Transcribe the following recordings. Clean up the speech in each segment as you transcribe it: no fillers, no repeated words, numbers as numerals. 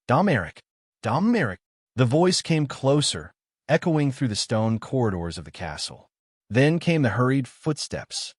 Domeric, Domeric. The voice came closer, echoing through the stone corridors of the castle. Then came the hurried footsteps.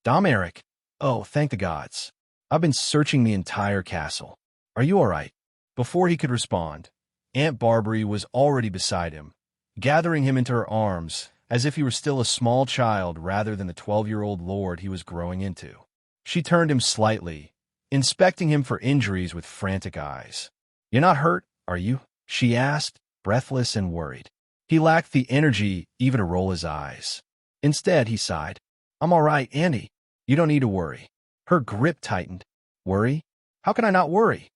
Domeric. Oh, thank the gods. I've been searching the entire castle. Are you all right? Before he could respond, Aunt Barbrey was already beside him, gathering him into her arms as if he were still a small child rather than the 12-year-old lord he was growing into. She turned him slightly, inspecting him for injuries with frantic eyes. You're not hurt, are you? She asked, breathless and worried. He lacked the energy even to roll his eyes. Instead, he sighed. I'm all right, Andy. You don't need to worry. Her grip tightened. Worry? How can I not worry?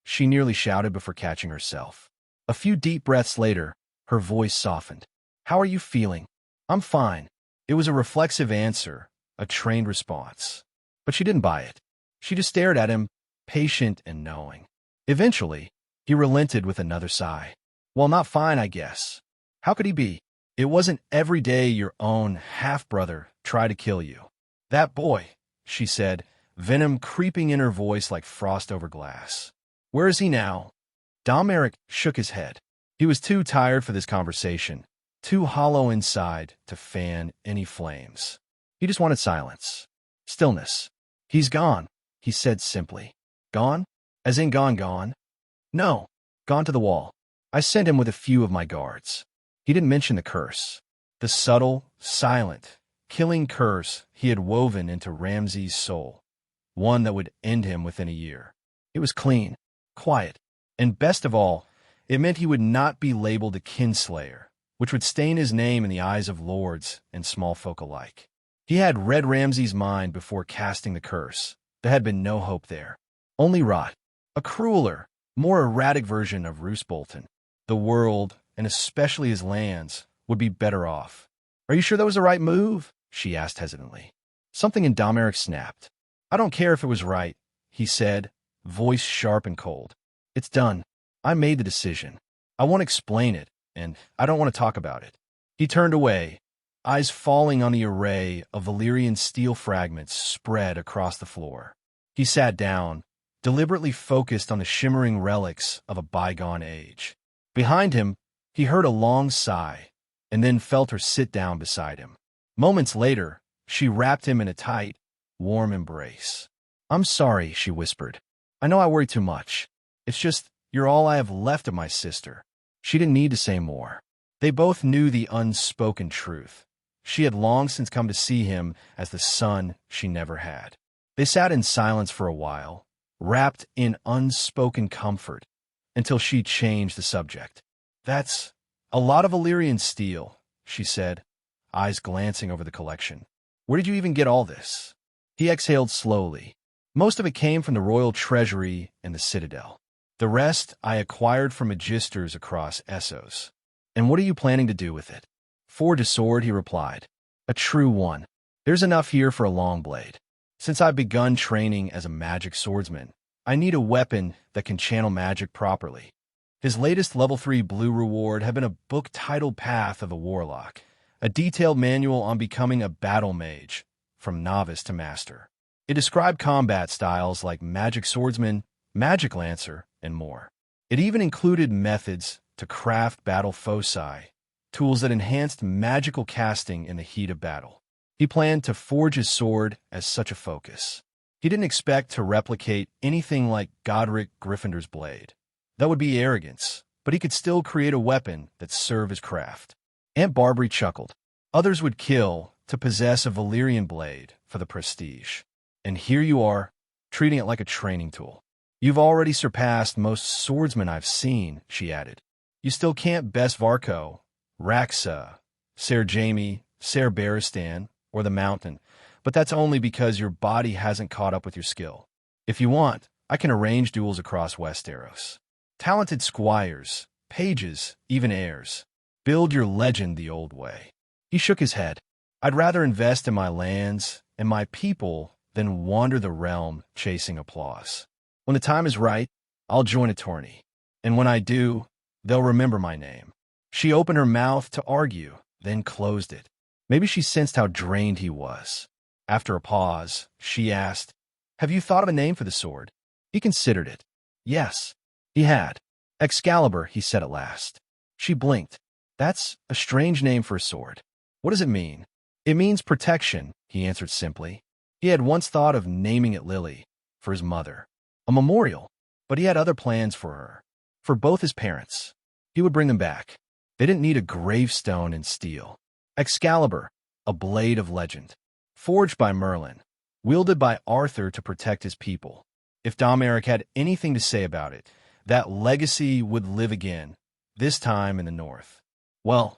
She nearly shouted before catching herself. A few deep breaths later, her voice softened. How are you feeling? I'm fine. It was a reflexive answer, a trained response. But she didn't buy it. She just stared at him, patient and knowing. Eventually, he relented with another sigh. Well, not fine, I guess. How could he be? It wasn't every day your own half-brother tried to kill you. That boy, she said, venom creeping in her voice like frost over glass. Where is he now? Domeric shook his head. He was too tired for this conversation, too hollow inside to fan any flames. He just wanted silence. Stillness. He's gone, he said simply. Gone? As in gone? No, gone to the wall. I sent him with a few of my guards. He didn't mention the curse. The subtle, silent, killing curse he had woven into Ramsay's soul. One that would end him within a year. It was clean, quiet, and best of all, it meant he would not be labeled a kinslayer, which would stain his name in the eyes of lords and small folk alike. He had read Ramsay's mind before casting the curse. There had been no hope there. Only rot. A crueler, more erratic version of Roose Bolton. The world, and especially his lands, would be better off. Are you sure that was the right move? She asked hesitantly. Something in Domeric snapped. I don't care if it was right, he said, voice sharp and cold. It's done. I made the decision. I won't explain it, and I don't want to talk about it. He turned away, eyes falling on the array of Valyrian steel fragments spread across the floor. He sat down, deliberately focused on the shimmering relics of a bygone age. Behind him, he heard a long sigh, and then felt her sit down beside him. Moments later, she wrapped him in a tight, warm embrace. I'm sorry, she whispered. I know I worry too much. It's just, you're all I have left of my sister. She didn't need to say more. They both knew the unspoken truth. She had long since come to see him as the son she never had. They sat in silence for a while, wrapped in unspoken comfort, until she changed the subject. That's a lot of Valyrian steel, she said, eyes glancing over the collection. Where did you even get all this? He exhaled slowly. Most of it came from the royal treasury and the citadel. The rest I acquired from magisters across Essos. And what are you planning to do with it? Forge a sword, he replied. A true one. There's enough here for a long blade. Since I've begun training as a magic swordsman, I need a weapon that can channel magic properly. His latest level 3 blue reward had been a book titled Path of a Warlock, a detailed manual on becoming a battle mage, from novice to master. It described combat styles like magic swordsman, magic lancer, and more. It even included methods to craft battle foci, tools that enhanced magical casting in the heat of battle. He planned to forge his sword as such a focus. He didn't expect to replicate anything like Godric Gryffindor's blade. That would be arrogance, but he could still create a weapon that served his craft. Aunt Barbrey chuckled. Others would kill to possess a Valyrian blade for the prestige. And here you are, treating it like a training tool. You've already surpassed most swordsmen I've seen, she added. You still can't best Varco, Raxa, Ser Jaime, Ser Barristan, or the Mountain, but that's only because your body hasn't caught up with your skill. If you want, I can arrange duels across Westeros. Talented squires, pages, even heirs. Build your legend the old way. He shook his head. I'd rather invest in my lands and my people than wander the realm chasing applause. When the time is right, I'll join a tourney. And when I do, they'll remember my name. She opened her mouth to argue, then closed it. Maybe she sensed how drained he was. After a pause, she asked, Have you thought of a name for the sword? He considered it. Yes, he had. Excalibur, he said at last. She blinked. That's a strange name for a sword. What does it mean? It means protection, he answered simply. He had once thought of naming it Lily, for his mother. A memorial, but he had other plans for her. For both his parents. He would bring them back. They didn't need a gravestone in steel. Excalibur, a blade of legend. Forged by Merlin. Wielded by Arthur to protect his people. If Domeric had anything to say about it, that legacy would live again, this time in the north. Well,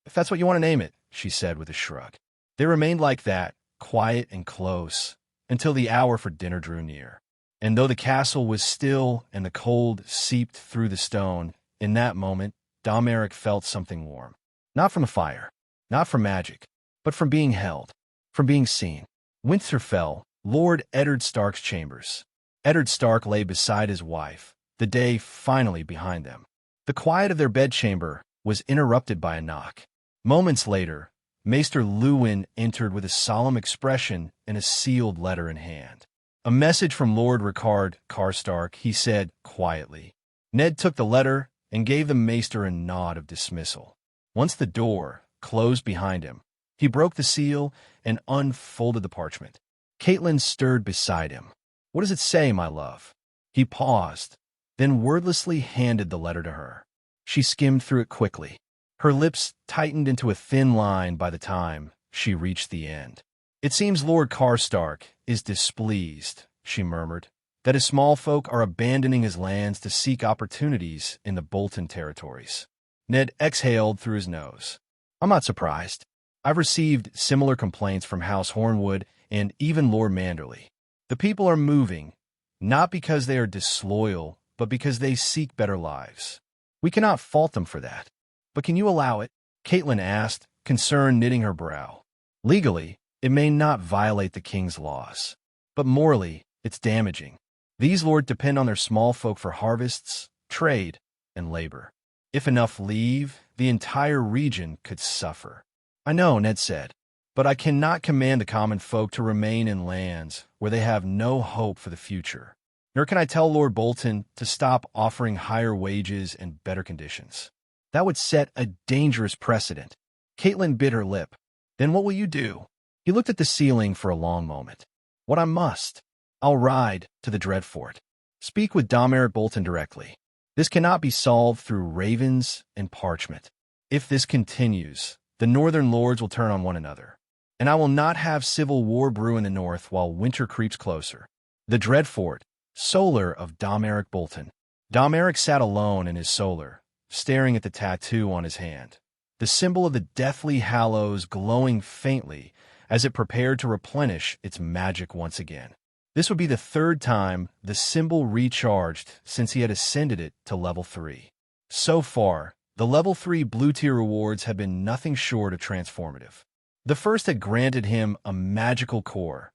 if that's what you want to name it, she said with a shrug. They remained like that, quiet and close, until the hour for dinner drew near. And though the castle was still and the cold seeped through the stone, in that moment, Domeric felt something warm. Not from the fire, not from magic, but from being held, from being seen. Winter fell, Lord Eddard Stark's chambers. Eddard Stark lay beside his wife, the day finally behind them. The quiet of their bedchamber was interrupted by a knock. Moments later, Maester Luwin entered with a solemn expression and a sealed letter in hand. A message from Lord Rickard Karstark, he said quietly. Ned took the letter and gave the maester a nod of dismissal. Once the door closed behind him, he broke the seal and unfolded the parchment. Caitlin stirred beside him. What does it say, my love? He paused, then wordlessly handed the letter to her. She skimmed through it quickly. Her lips tightened into a thin line by the time she reached the end. It seems Lord Karstark is displeased, she murmured, that his small folk are abandoning his lands to seek opportunities in the Bolton territories. Ned exhaled through his nose. I'm not surprised. I've received similar complaints from House Hornwood and even Lord Manderley. The people are moving, not because they are disloyal, but because they seek better lives. We cannot fault them for that. But can you allow it? Caitlin asked, concern knitting her brow. Legally, it may not violate the king's laws. But morally, it's damaging. These lords depend on their small folk for harvests, trade, and labor. If enough leave, the entire region could suffer. I know, Ned said, but I cannot command the common folk to remain in lands where they have no hope for the future. Nor can I tell Lord Bolton to stop offering higher wages and better conditions. That would set a dangerous precedent. Caitlin bit her lip. Then what will you do? He looked at the ceiling for a long moment. What I must. I'll ride to the Dreadfort. Speak with Domeric Bolton directly. This cannot be solved through ravens and parchment. If this continues, the northern lords will turn on one another. And I will not have civil war brew in the north while winter creeps closer. The Dreadfort, solar of Domeric Bolton. Domeric sat alone in his solar, staring at the tattoo on his hand, the symbol of the Deathly Hallows glowing faintly as it prepared to replenish its magic once again. This would be the third time the symbol recharged since he had ascended it to level 3. So far, the level 3 blue tier rewards have been nothing short of transformative. The first had granted him a magical core,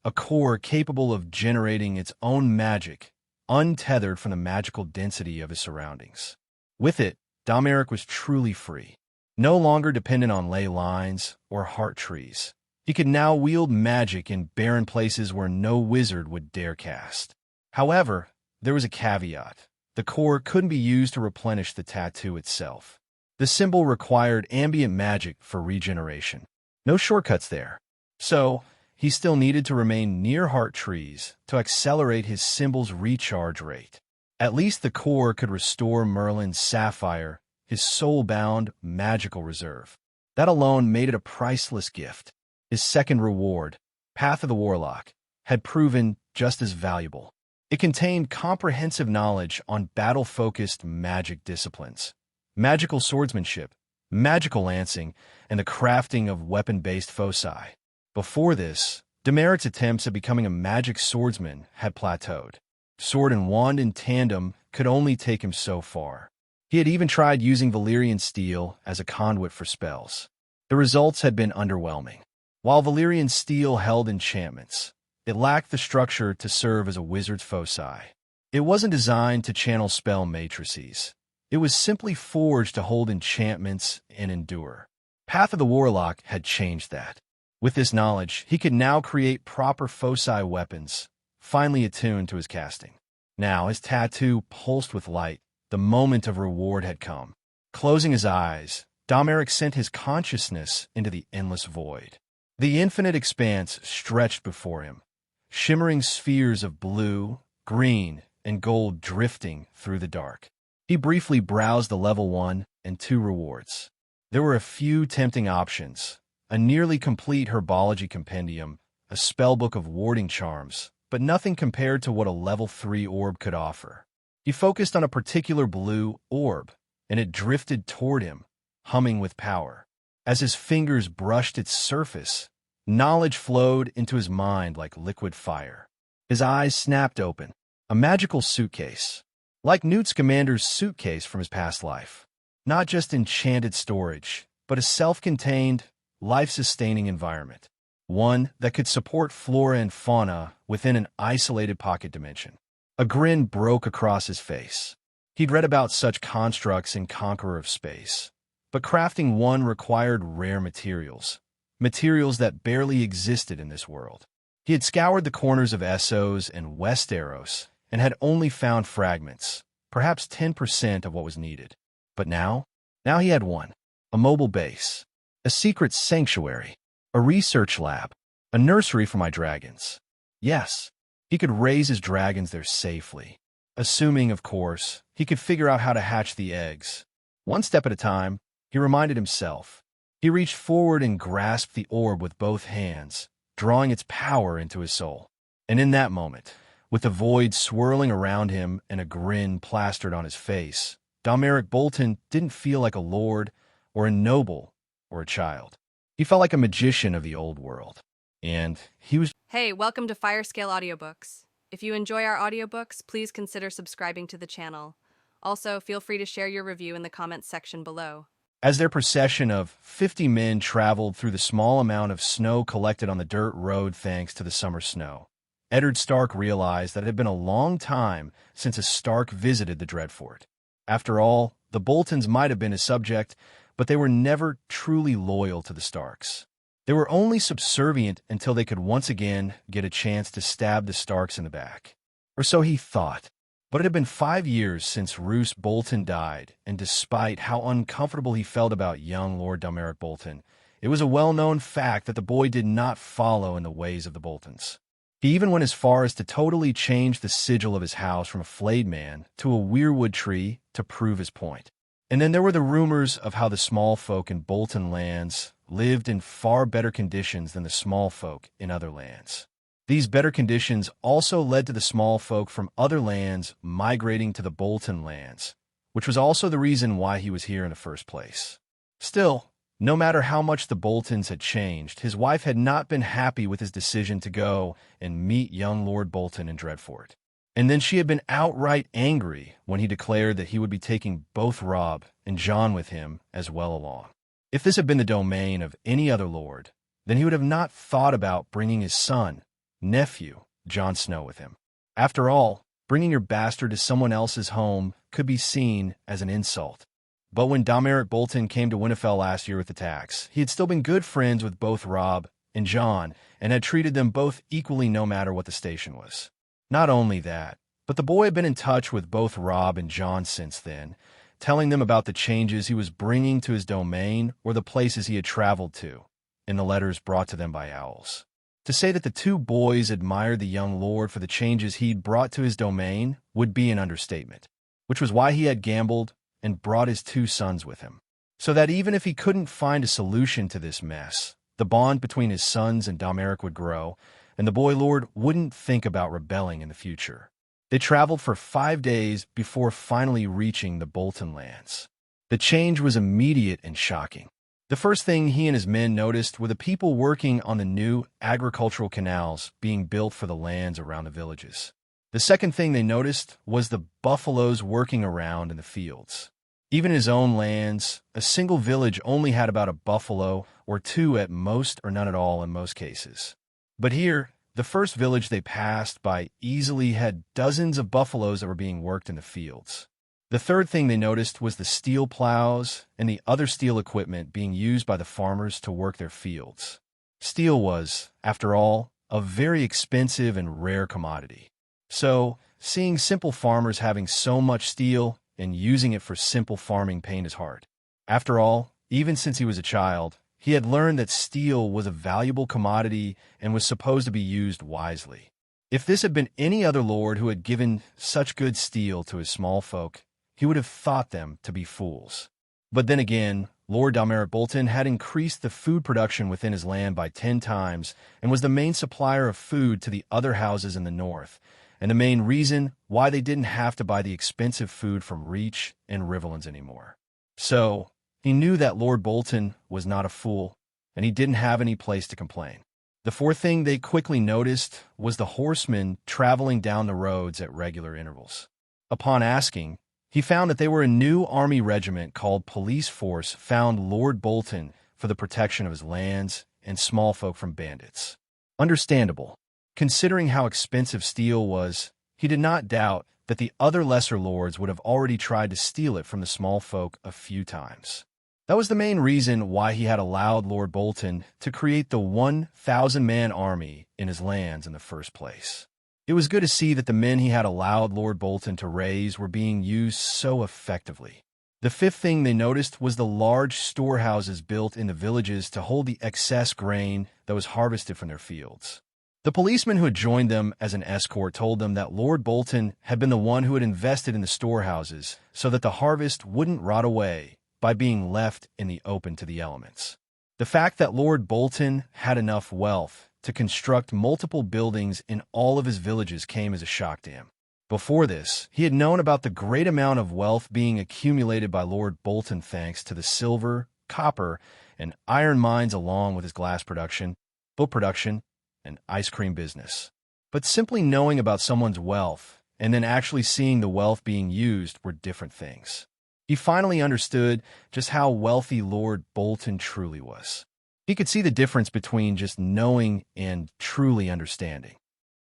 a core capable of generating its own magic, untethered from the magical density of his surroundings. With it, Domeric was truly free, no longer dependent on ley lines or heart trees. He could now wield magic in barren places where no wizard would dare cast. However, there was a caveat. The core couldn't be used to replenish the tattoo itself. The symbol required ambient magic for regeneration. No shortcuts there. So, he still needed to remain near heart trees to accelerate his symbol's recharge rate. At least the core could restore Merlin's sapphire, his soul-bound magical reserve. That alone made it a priceless gift. His second reward, Path of the Warlock, had proven just as valuable. It contained comprehensive knowledge on battle-focused magic disciplines, magical swordsmanship, magical lancing, and the crafting of weapon-based foci. Before this, Demeric's attempts at becoming a magic swordsman had plateaued. Sword and wand in tandem could only take him so far. He had even tried using Valyrian steel as a conduit for spells. The results had been underwhelming. While Valyrian steel held enchantments, it lacked the structure to serve as a wizard's foci. It wasn't designed to channel spell matrices. It was simply forged to hold enchantments and endure. Path of the Warlock had changed that. With this knowledge, he could now create proper foci weapons, finely attuned to his casting. Now his tattoo pulsed with light, The moment of reward had come. Closing his eyes, Domeric sent his consciousness into the endless void. The infinite expanse stretched before him, shimmering spheres of blue, green, and gold drifting through the dark. He briefly browsed the level 1 and 2 rewards. There were a few tempting options: a nearly complete herbology compendium, a spellbook of warding charms, but nothing compared to what a level 3 orb could offer. He focused on a particular blue orb, and it drifted toward him, humming with power. As his fingers brushed its surface, knowledge flowed into his mind like liquid fire. His eyes snapped open. A magical suitcase, like Newt Scamander's suitcase from his past life. Not just enchanted storage, but a self-contained, life-sustaining environment. One that could support flora and fauna within an isolated pocket dimension. A grin broke across his face. He'd read about such constructs in Conqueror of Space. But crafting one required rare materials that barely existed in this world. He had scoured the corners of Essos and Westeros and had only found fragments, perhaps 10% of what was needed. But now he had one: a mobile base, a secret sanctuary, a research lab, a nursery for my dragons. Yes, he could raise his dragons there safely, assuming, of course, he could figure out how to hatch the eggs. One step at a time, he reminded himself. He reached forward and grasped the orb with both hands, drawing its power into his soul. And in that moment, with the void swirling around him and a grin plastered on his face, Domeric Bolton didn't feel like a lord or a noble or a child. He felt like a magician of the old world. And he was... Hey, welcome to Firescale Audiobooks. If you enjoy our audiobooks, please consider subscribing to the channel. Also, feel free to share your review in the comments section below. As their procession of 50 men traveled through the small amount of snow collected on the dirt road thanks to the summer snow, Ned Stark realized that it had been a long time since a Stark visited the Dreadfort. After all, the Boltons might have been his subject, but they were never truly loyal to the Starks. They were only subservient until they could once again get a chance to stab the Starks in the back. Or so he thought. But it had been 5 years since Roose Bolton died, and despite how uncomfortable he felt about young Lord Domeric Bolton, it was a well-known fact that the boy did not follow in the ways of the Boltons. He even went as far as to totally change the sigil of his house from a flayed man to a weirwood tree to prove his point. And then there were the rumors of how the small folk in Bolton lands lived in far better conditions than the small folk in other lands. These better conditions also led to the small folk from other lands migrating to the Bolton lands, which was also the reason why he was here in the first place. Still, no matter how much the Boltons had changed, his wife had not been happy with his decision to go and meet young Lord Bolton in Dreadfort. And then she had been outright angry when he declared that he would be taking both Robb and Jon with him as well along. If this had been the domain of any other lord, then he would have not thought about bringing his son, nephew, Jon Snow, with him. After all, bringing your bastard to someone else's home could be seen as an insult. But when Domeric Bolton came to Winterfell last year with the tax, he had still been good friends with both Robb and Jon and had treated them both equally no matter what the station was. Not only that, but the boy had been in touch with both Robb and Jon since then, telling them about the changes he was bringing to his domain or the places he had traveled to, in the letters brought to them by owls. To say that the two boys admired the young lord for the changes he'd brought to his domain would be an understatement, which was why he had gambled and brought his 2 sons with him. So that even if he couldn't find a solution to this mess, the bond between his sons and Domeric would grow, and the boy lord wouldn't think about rebelling in the future. They traveled for 5 days before finally reaching the Bolton lands. The change was immediate and shocking. The first thing he and his men noticed were the people working on the new agricultural canals being built for the lands around the villages. The second thing they noticed was the buffaloes working around in the fields. Even in his own lands, a single village only had about a buffalo or 2 at most, or none at all in most cases. But here, the first village they passed by easily had dozens of buffaloes that were being worked in the fields. The third thing they noticed was the steel plows and the other steel equipment being used by the farmers to work their fields. Steel was, after all, a very expensive and rare commodity. So, seeing simple farmers having so much steel, and using it for simple farming pained his heart. After all, even since he was a child, he had learned that steel was a valuable commodity and was supposed to be used wisely. If this had been any other lord who had given such good steel to his small folk, he would have thought them to be fools. But then again, Lord Dalmeric Bolton had increased the food production within his land by 10 times and was the main supplier of food to the other houses in the north, and the main reason why they didn't have to buy the expensive food from Reach and Riverlands anymore. So, he knew that Lord Bolton was not a fool, and he didn't have any place to complain. The fourth thing they quickly noticed was the horsemen traveling down the roads at regular intervals. Upon asking, he found that they were a new army regiment called Police Force found Lord Bolton for the protection of his lands and small folk from bandits. Understandable. Considering how expensive steel was, he did not doubt that the other lesser lords would have already tried to steal it from the small folk a few times. That was the main reason why he had allowed Lord Bolton to create the 1,000-man army in his lands in the first place. It was good to see that the men he had allowed Lord Bolton to raise were being used so effectively. The fifth thing they noticed was the large storehouses built in the villages to hold the excess grain that was harvested from their fields. The policeman who had joined them as an escort told them that Lord Bolton had been the one who had invested in the storehouses so that the harvest wouldn't rot away by being left in the open to the elements. The fact that Lord Bolton had enough wealth to construct multiple buildings in all of his villages came as a shock to him. Before this, he had known about the great amount of wealth being accumulated by Lord Bolton thanks to the silver, copper, and iron mines along with his glass production, book production, and ice cream business. But simply knowing about someone's wealth and then actually seeing the wealth being used were different things. He finally understood just how wealthy Lord Bolton truly was. He could see the difference between just knowing and truly understanding.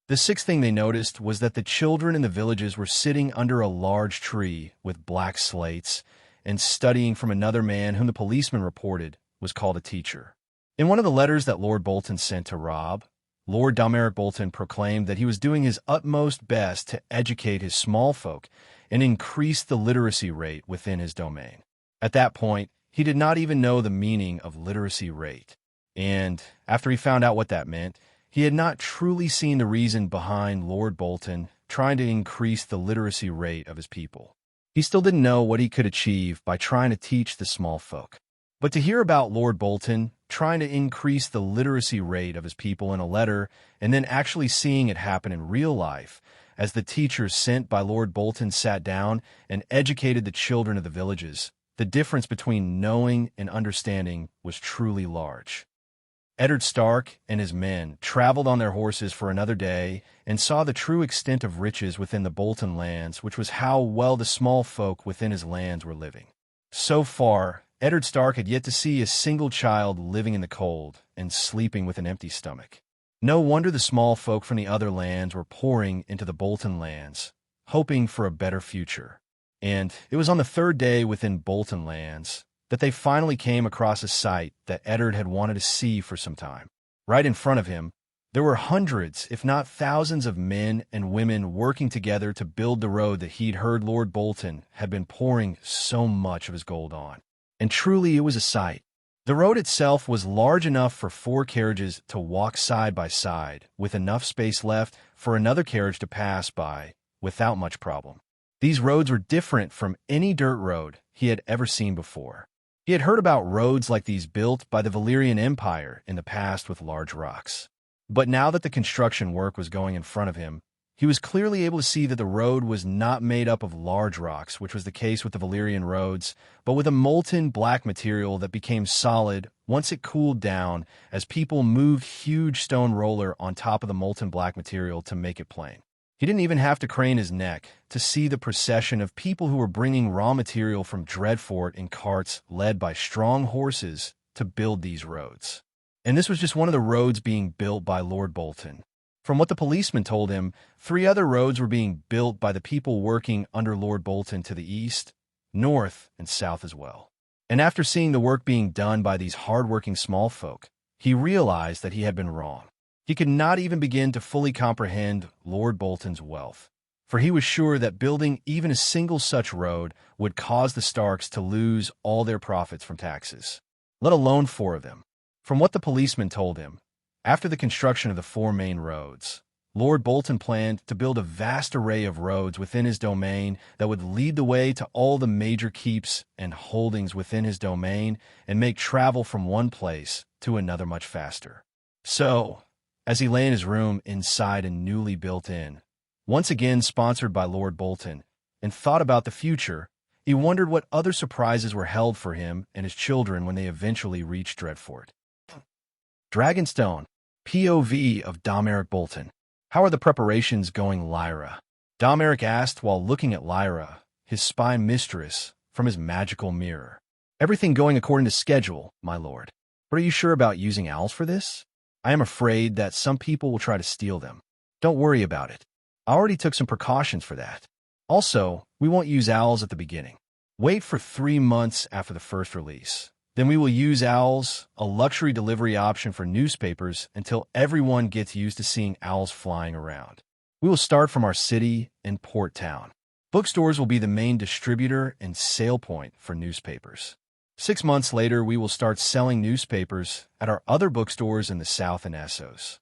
The sixth thing they noticed was that the children in the villages were sitting under a large tree with black slates and studying from another man whom the policeman reported was called a teacher. In one of the letters that Lord Bolton sent to Rob, Lord Dalmeric Bolton proclaimed that he was doing his utmost best to educate his small folk and increase the literacy rate within his domain. At that point, he did not even know the meaning of literacy rate, and after he found out what that meant, he had not truly seen the reason behind Lord Bolton trying to increase the literacy rate of his people. He still didn't know what he could achieve by trying to teach the small folk. But to hear about Lord Bolton trying to increase the literacy rate of his people in a letter and then actually seeing it happen in real life, as the teachers sent by Lord Bolton sat down and educated the children of the villages, the difference between knowing and understanding was truly large. Ned Stark and his men traveled on their horses for another day and saw the true extent of riches within the Bolton lands, which was how well the small folk within his lands were living. So far, Ned Stark had yet to see a single child living in the cold and sleeping with an empty stomach. No wonder the small folk from the other lands were pouring into the Bolton lands, hoping for a better future. And it was on the third day within Bolton lands that they finally came across a sight that Eddard had wanted to see for some time. Right in front of him, there were hundreds, if not thousands of men and women working together to build the road that he'd heard Lord Bolton had been pouring so much of his gold on. And truly it was a sight. The road itself was large enough for 4 carriages to walk side by side, with enough space left for another carriage to pass by without much problem. These roads were different from any dirt road he had ever seen before. He had heard about roads like these built by the Valyrian Empire in the past with large rocks. But now that the construction work was going in front of him, he was clearly able to see that the road was not made up of large rocks, which was the case with the Valyrian roads, but with a molten black material that became solid once it cooled down as people moved huge stone roller on top of the molten black material to make it plain. He didn't even have to crane his neck to see the procession of people who were bringing raw material from Dreadfort in carts led by strong horses to build these roads. And this was just one of the roads being built by Lord Bolton. From what the policeman told him, 3 other roads were being built by the people working under Lord Bolton to the east, north, and south as well. And after seeing the work being done by these hard-working small folk, he realized that he had been wrong. He could not even begin to fully comprehend Lord Bolton's wealth. for he was sure that building even a single such road would cause the Starks to lose all their profits from taxes, let alone 4 of them. From what the policeman told him, after the construction of the 4 main roads, Lord Bolton planned to build a vast array of roads within his domain that would lead the way to all the major keeps and holdings within his domain and make travel from one place to another much faster. So, as he lay in his room inside a newly built inn, once again sponsored by Lord Bolton, and thought about the future, he wondered what other surprises were held for him and his children when they eventually reached Dreadfort. Dragonstone, POV of Domeric Bolton. How are the preparations going, Lyra? Domeric asked while looking at Lyra, his spy mistress, from his magical mirror. Everything going according to schedule, my lord. But are you sure about using owls for this? I am afraid that some people will try to steal them. Don't worry about it. I already took some precautions for that. Also, we won't use owls at the beginning. Wait for 3 months after the first release. Then we will use owls, a luxury delivery option for newspapers, until everyone gets used to seeing owls flying around. We will start from our city and port town. Bookstores will be the main distributor and sale point for newspapers. 6 months later, we will start selling newspapers at our other bookstores in the south and Essos.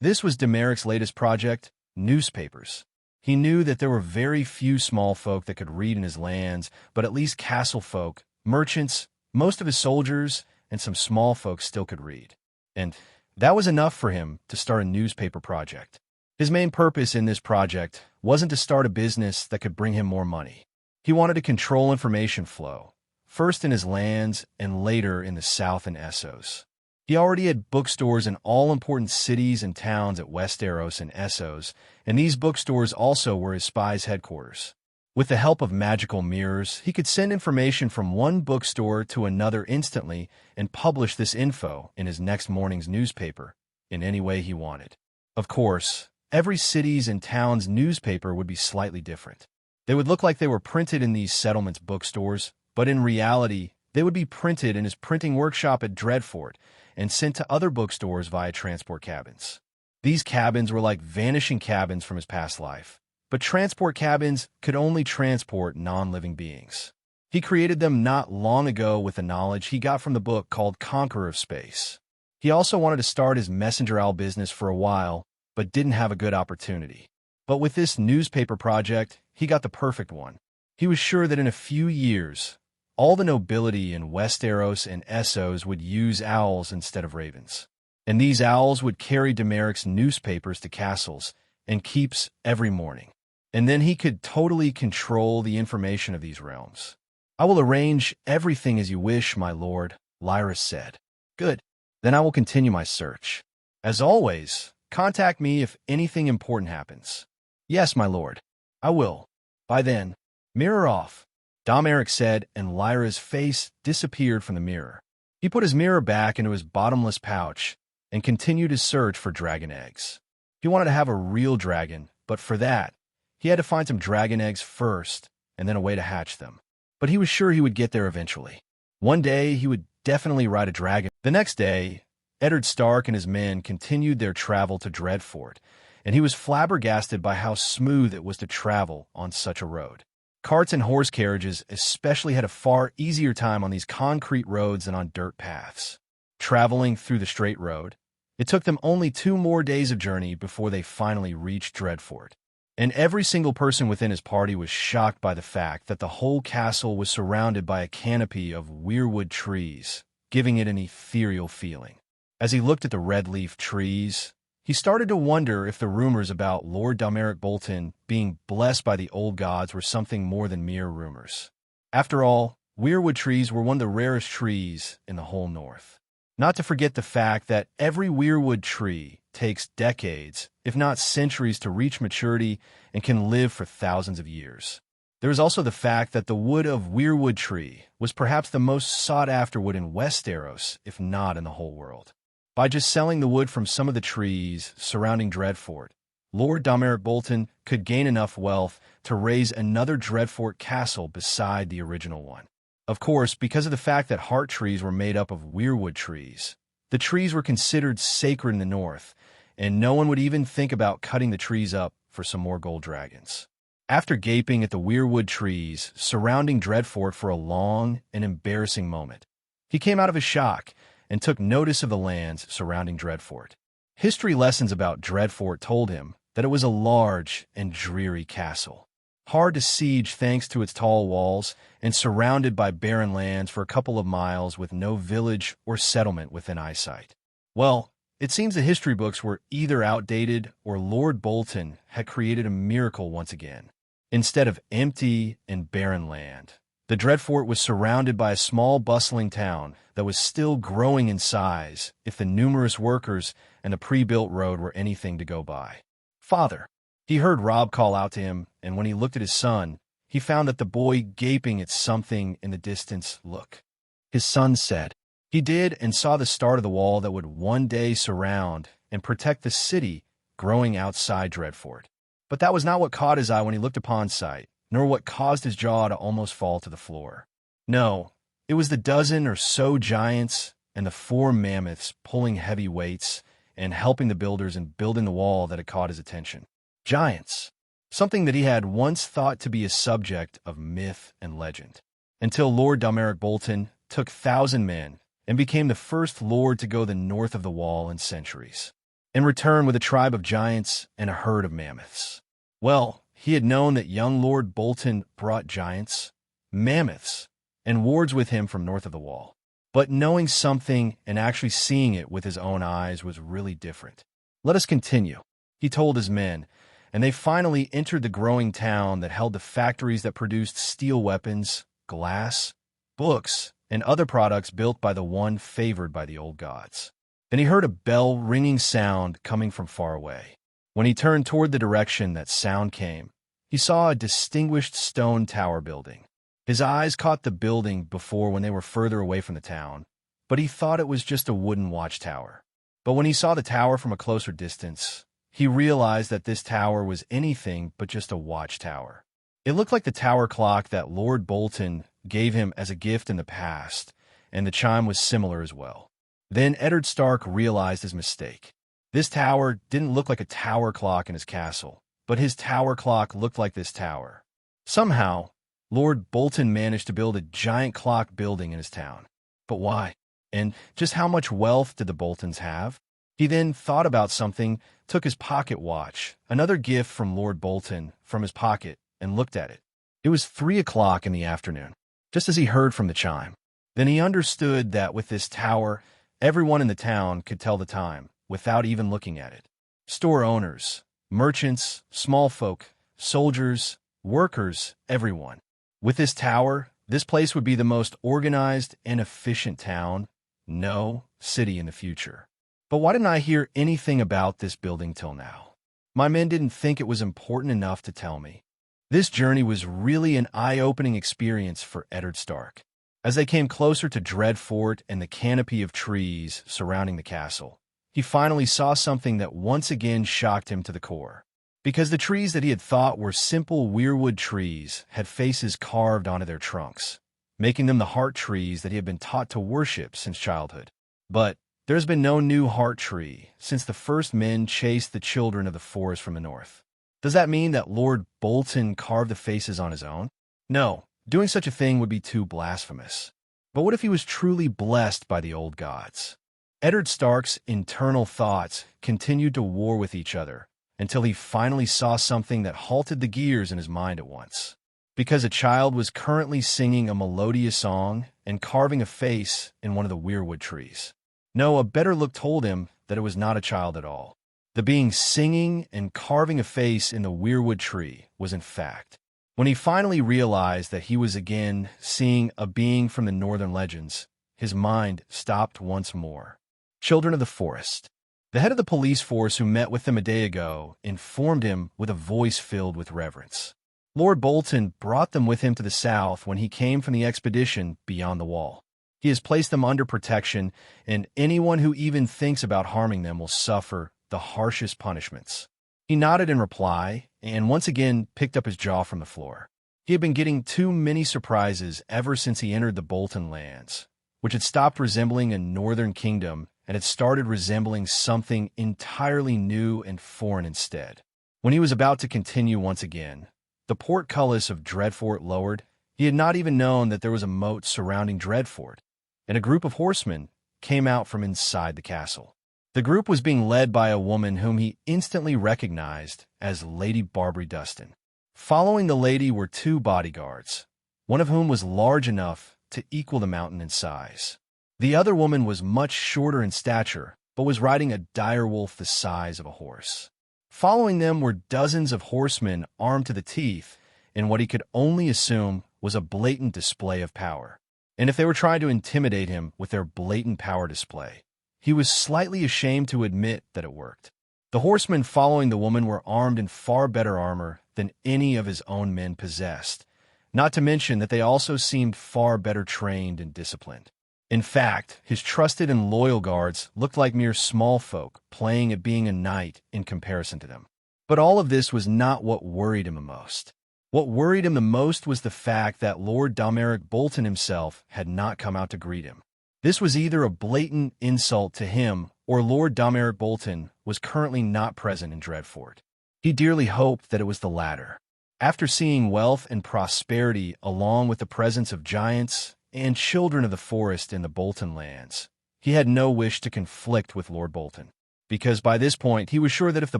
This was Demeric's latest project, newspapers. He knew that there were very few small folk that could read in his lands, but at least castle folk, merchants, most of his soldiers, and some small folk still could read. And that was enough for him to start a newspaper project. His main purpose in this project wasn't to start a business that could bring him more money. He wanted to control information flow, first in his lands and later in the south and Essos. He already had bookstores in all important cities and towns at Westeros and Essos, and these bookstores also were his spies' headquarters. With the help of magical mirrors, he could send information from one bookstore to another instantly and publish this info in his next morning's newspaper in any way he wanted. Of course, every city's and town's newspaper would be slightly different. They would look like they were printed in these settlements' bookstores, but in reality, they would be printed in his printing workshop at Dreadfort and sent to other bookstores via transport cabins. These cabins were like vanishing cabins from his past life. But transport cabins could only transport non-living beings. He created them not long ago with the knowledge he got from the book called Conqueror of Space. He also wanted to start his messenger owl business for a while, but didn't have a good opportunity. But with this newspaper project, he got the perfect one. He was sure that in a few years, all the nobility in Westeros and Essos would use owls instead of ravens. And these owls would carry Demeric's newspapers to castles and keeps every morning. And then he could totally control the information of these realms. I will arrange everything as you wish, my lord, Lyra said. Good. Then I will continue my search. As always, contact me if anything important happens. Yes, my lord. I will. By then, mirror off, Domeric said, and Lyra's face disappeared from the mirror. He put his mirror back into his bottomless pouch and continued his search for dragon eggs. He wanted to have a real dragon, but for that, he had to find some dragon eggs first, and then a way to hatch them. But he was sure he would get there eventually. One day, he would definitely ride a dragon. The next day, Ned Stark and his men continued their travel to Dreadfort, and he was flabbergasted by how smooth it was to travel on such a road. Carts and horse carriages especially had a far easier time on these concrete roads than on dirt paths. Traveling through the straight road, it took them only 2 more days of journey before they finally reached Dreadfort. And every single person within his party was shocked by the fact that the whole castle was surrounded by a canopy of weirwood trees, giving it an ethereal feeling. As he looked at the red-leaf trees, he started to wonder if the rumors about Lord Domeric Bolton being blessed by the old gods were something more than mere rumors. After all, weirwood trees were one of the rarest trees in the whole north. Not to forget the fact that every weirwood tree takes decades, if not centuries, to reach maturity and can live for thousands of years. There is also the fact that the wood of weirwood tree was perhaps the most sought-after wood in Westeros, if not in the whole world. By just selling the wood from some of the trees surrounding Dreadfort, Lord Domeric Bolton could gain enough wealth to raise another Dreadfort castle beside the original one. Of course, because of the fact that heart trees were made up of weirwood trees, the trees were considered sacred in the north, and no one would even think about cutting the trees up for some more gold dragons. After gaping at the weirwood trees surrounding Dreadfort for a long and embarrassing moment, he came out of his shock and took notice of the lands surrounding Dreadfort. History lessons about Dreadfort told him that it was a large and dreary castle, hard to siege thanks to its tall walls and surrounded by barren lands for a couple of miles with no village or settlement within eyesight. Well, it seems the history books were either outdated or Lord Bolton had created a miracle once again. Instead of empty and barren land, the Dreadfort was surrounded by a small bustling town that was still growing in size if the numerous workers and the pre-built road were anything to go by. "Father," he heard Rob call out to him, and when he looked at his son, he found that the boy gaping at something in the distance. "Look," his son said. He did and saw the start of the wall that would one day surround and protect the city growing outside Dreadfort. But that was not what caught his eye when he looked upon sight, nor what caused his jaw to almost fall to the floor. No, it was the dozen or so giants and the 4 mammoths pulling heavy weights and helping the builders in building the wall that had caught his attention. Giants, something that he had once thought to be a subject of myth and legend, until Lord Domeric Bolton took 1,000 men and became the first lord to go the north of the wall in centuries, and returned with a tribe of giants and a herd of mammoths. Well, he had known that young Lord Bolton brought giants, mammoths, and wards with him from north of the wall. But knowing something and actually seeing it with his own eyes was really different. "Let us continue," he told his men, and they finally entered the growing town that held the factories that produced steel weapons, glass, books, and other products built by the one favored by the old gods. Then he heard a bell-ringing sound coming from far away. When he turned toward the direction that sound came, he saw a distinguished stone tower building. His eyes caught the building before when they were further away from the town, but he thought it was just a wooden watchtower. But when he saw the tower from a closer distance, he realized that this tower was anything but just a watchtower. It looked like the tower clock that Lord Bolton gave him as a gift in the past, and the chime was similar as well. Then Eddard Stark realized his mistake. This tower didn't look like a tower clock in his castle, but his tower clock looked like this tower. Somehow, Lord Bolton managed to build a giant clock building in his town. But why? And just how much wealth did the Boltons have? He then thought about something, took his pocket watch, another gift from Lord Bolton, from his pocket, and looked at it. It was 3 o'clock in the afternoon, just as he heard from the chime. Then he understood that with this tower, everyone in the town could tell the time, without even looking at it. Store owners, merchants, small folk, soldiers, workers, everyone. With this tower, this place would be the most organized and efficient town, no city in the future. But why didn't I hear anything about this building till now? My men didn't think it was important enough to tell me. This journey was really an eye-opening experience for Eddard Stark. As they came closer to Dreadfort and the canopy of trees surrounding the castle, he finally saw something that once again shocked him to the core. Because the trees that he had thought were simple weirwood trees had faces carved onto their trunks, making them the heart trees that he had been taught to worship since childhood. But there's been no new heart tree since the first men chased the children of the forest from the north. Does that mean that Lord Bolton carved the faces on his own? No, doing such a thing would be too blasphemous. But what if he was truly blessed by the old gods? Eddard Stark's internal thoughts continued to war with each other until he finally saw something that halted the gears in his mind at once. Because a child was currently singing a melodious song and carving a face in one of the weirwood trees. No, a better look told him that it was not a child at all. The being singing and carving a face in the weirwood tree was in fact. When he finally realized that he was again seeing a being from the northern legends, his mind stopped once more. Children of the forest. The head of the police force who met with them a day ago informed him with a voice filled with reverence. Lord Bolton brought them with him to the south when he came from the expedition beyond the wall. He has placed them under protection, and anyone who even thinks about harming them will suffer the harshest punishments. He nodded in reply, and once again picked up his jaw from the floor. He had been getting too many surprises ever since he entered the Bolton lands, which had stopped resembling a northern kingdom and had started resembling something entirely new and foreign instead. When he was about to continue once again, The portcullis of Dreadfort lowered. He had not even known that there was a moat surrounding Dreadfort, and a group of horsemen came out from inside the castle. The group was being led by a woman whom he instantly recognized as Lady Barbrey Dustin. Following the lady were two bodyguards, one of whom was large enough to equal the mountain in size. The other woman was much shorter in stature, but was riding a dire wolf the size of a horse. Following them were dozens of horsemen armed to the teeth in what he could only assume was a blatant display of power. And if they were trying to intimidate him with their blatant power display, he was slightly ashamed to admit that it worked. The horsemen following the woman were armed in far better armor than any of his own men possessed, not to mention that they also seemed far better trained and disciplined. In fact, his trusted and loyal guards looked like mere small folk playing at being a knight in comparison to them. But all of this was not what worried him the most. What worried him the most was the fact that Lord Domeric Bolton himself had not come out to greet him. This was either a blatant insult to him or Lord Domeric Bolton was currently not present in Dreadfort. He dearly hoped that it was the latter. After seeing wealth and prosperity along with the presence of giants and children of the forest in the Bolton lands, he had no wish to conflict with Lord Bolton, because by this point he was sure that if the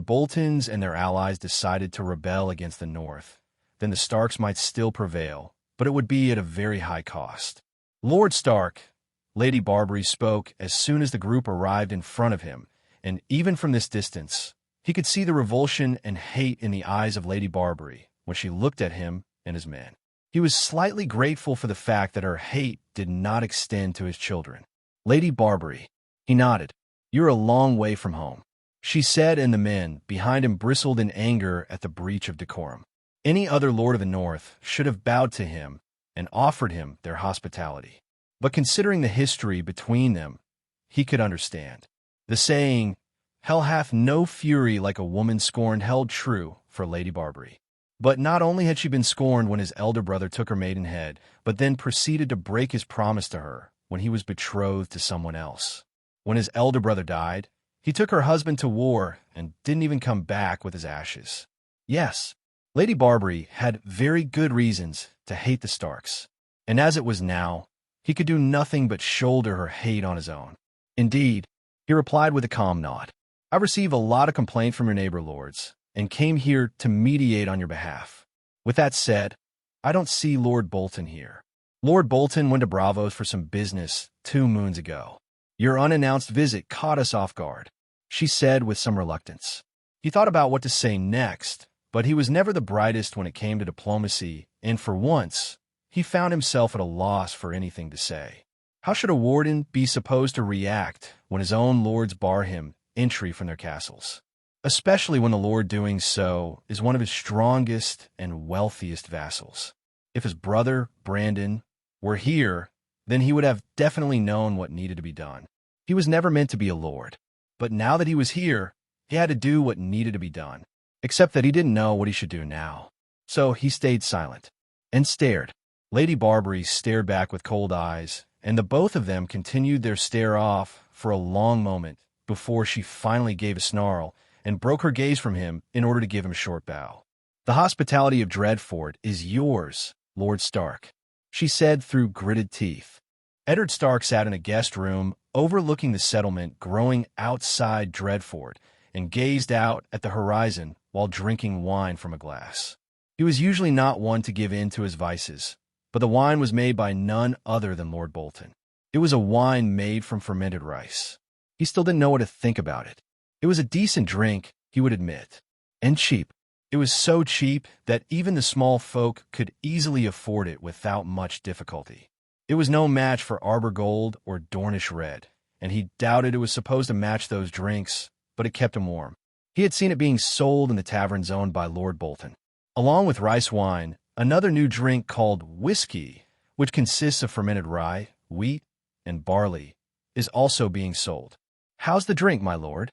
Boltons and their allies decided to rebel against the North, then the Starks might still prevail, but it would be at a very high cost. Lord Stark, Lady Barbrey spoke as soon as the group arrived in front of him, and even from this distance, he could see the revulsion and hate in the eyes of Lady Barbrey when she looked at him and his men. He was slightly grateful for the fact that her hate did not extend to his children. Lady Barbrey, he nodded. You're a long way from home, she said, and the men behind him bristled in anger at the breach of decorum. Any other lord of the North should have bowed to him and offered him their hospitality. But considering the history between them, he could understand. The saying, "Hell hath no fury like a woman scorned," held true for Lady Barbrey. But not only had she been scorned when his elder brother took her maidenhead, but then proceeded to break his promise to her when he was betrothed to someone else. When his elder brother died, he took her husband to war and didn't even come back with his ashes. Yes, Lady Barbrey had very good reasons to hate the Starks, and as it was now, he could do nothing but shoulder her hate on his own. Indeed, he replied with a calm nod. I receive a lot of complaint from your neighbor lords, and came here to mediate on your behalf. With that said, I don't see Lord Bolton here. Lord Bolton went to Bravos for some business 2 moons ago. Your unannounced visit caught us off guard, she said with some reluctance. He thought about what to say next, but he was never the brightest when it came to diplomacy, and for once, he found himself at a loss for anything to say. How should a warden be supposed to react when his own lords bar him entry from their castles? Especially when the lord doing so is one of his strongest and wealthiest vassals. If his brother, Brandon, were here, then he would have definitely known what needed to be done. He was never meant to be a lord, but now that he was here, he had to do what needed to be done, except that he didn't know what he should do now. So he stayed silent and stared. Lady Barbrey stared back with cold eyes, and the both of them continued their stare off for a long moment before she finally gave a snarl and broke her gaze from him in order to give him a short bow. The hospitality of Dreadfort is yours, Lord Stark, she said through gritted teeth. Eddard Stark sat in a guest room overlooking the settlement growing outside Dreadfort and gazed out at the horizon while drinking wine from a glass. He was usually not one to give in to his vices, but the wine was made by none other than Lord Bolton. It was a wine made from fermented rice. He still didn't know what to think about it. It was a decent drink, he would admit, and cheap. It was so cheap that even the small folk could easily afford it without much difficulty. It was no match for Arbor Gold or Dornish Red, and he doubted it was supposed to match those drinks, but it kept him warm. He had seen it being sold in the taverns owned by Lord Bolton. Along with rice wine, another new drink called whiskey, which consists of fermented rye, wheat, and barley, is also being sold. How's the drink, my lord?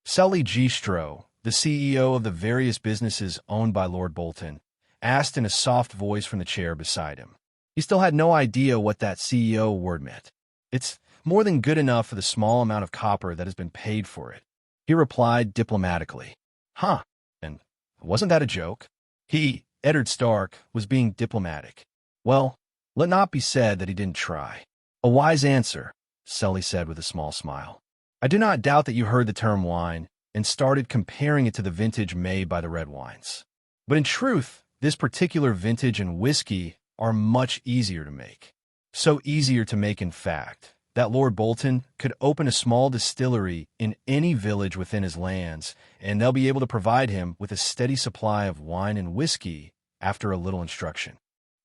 Sully Gistro, the CEO of the various businesses owned by Lord Bolton, asked in a soft voice from the chair beside him. He still had no idea what that CEO word meant. It's more than good enough for the small amount of copper that has been paid for it, he replied diplomatically. Huh, and wasn't that a joke? He Eddard Stark was being diplomatic. Well, let not be said that he didn't try. A wise answer, Sully said with a small smile. I do not doubt that you heard the term wine and started comparing it to the vintage made by the red wines. But in truth, this particular vintage and whiskey are much easier to make. So easier to make, in fact, that Lord Bolton could open a small distillery in any village within his lands, and they'll be able to provide him with a steady supply of wine and whiskey after a little instruction.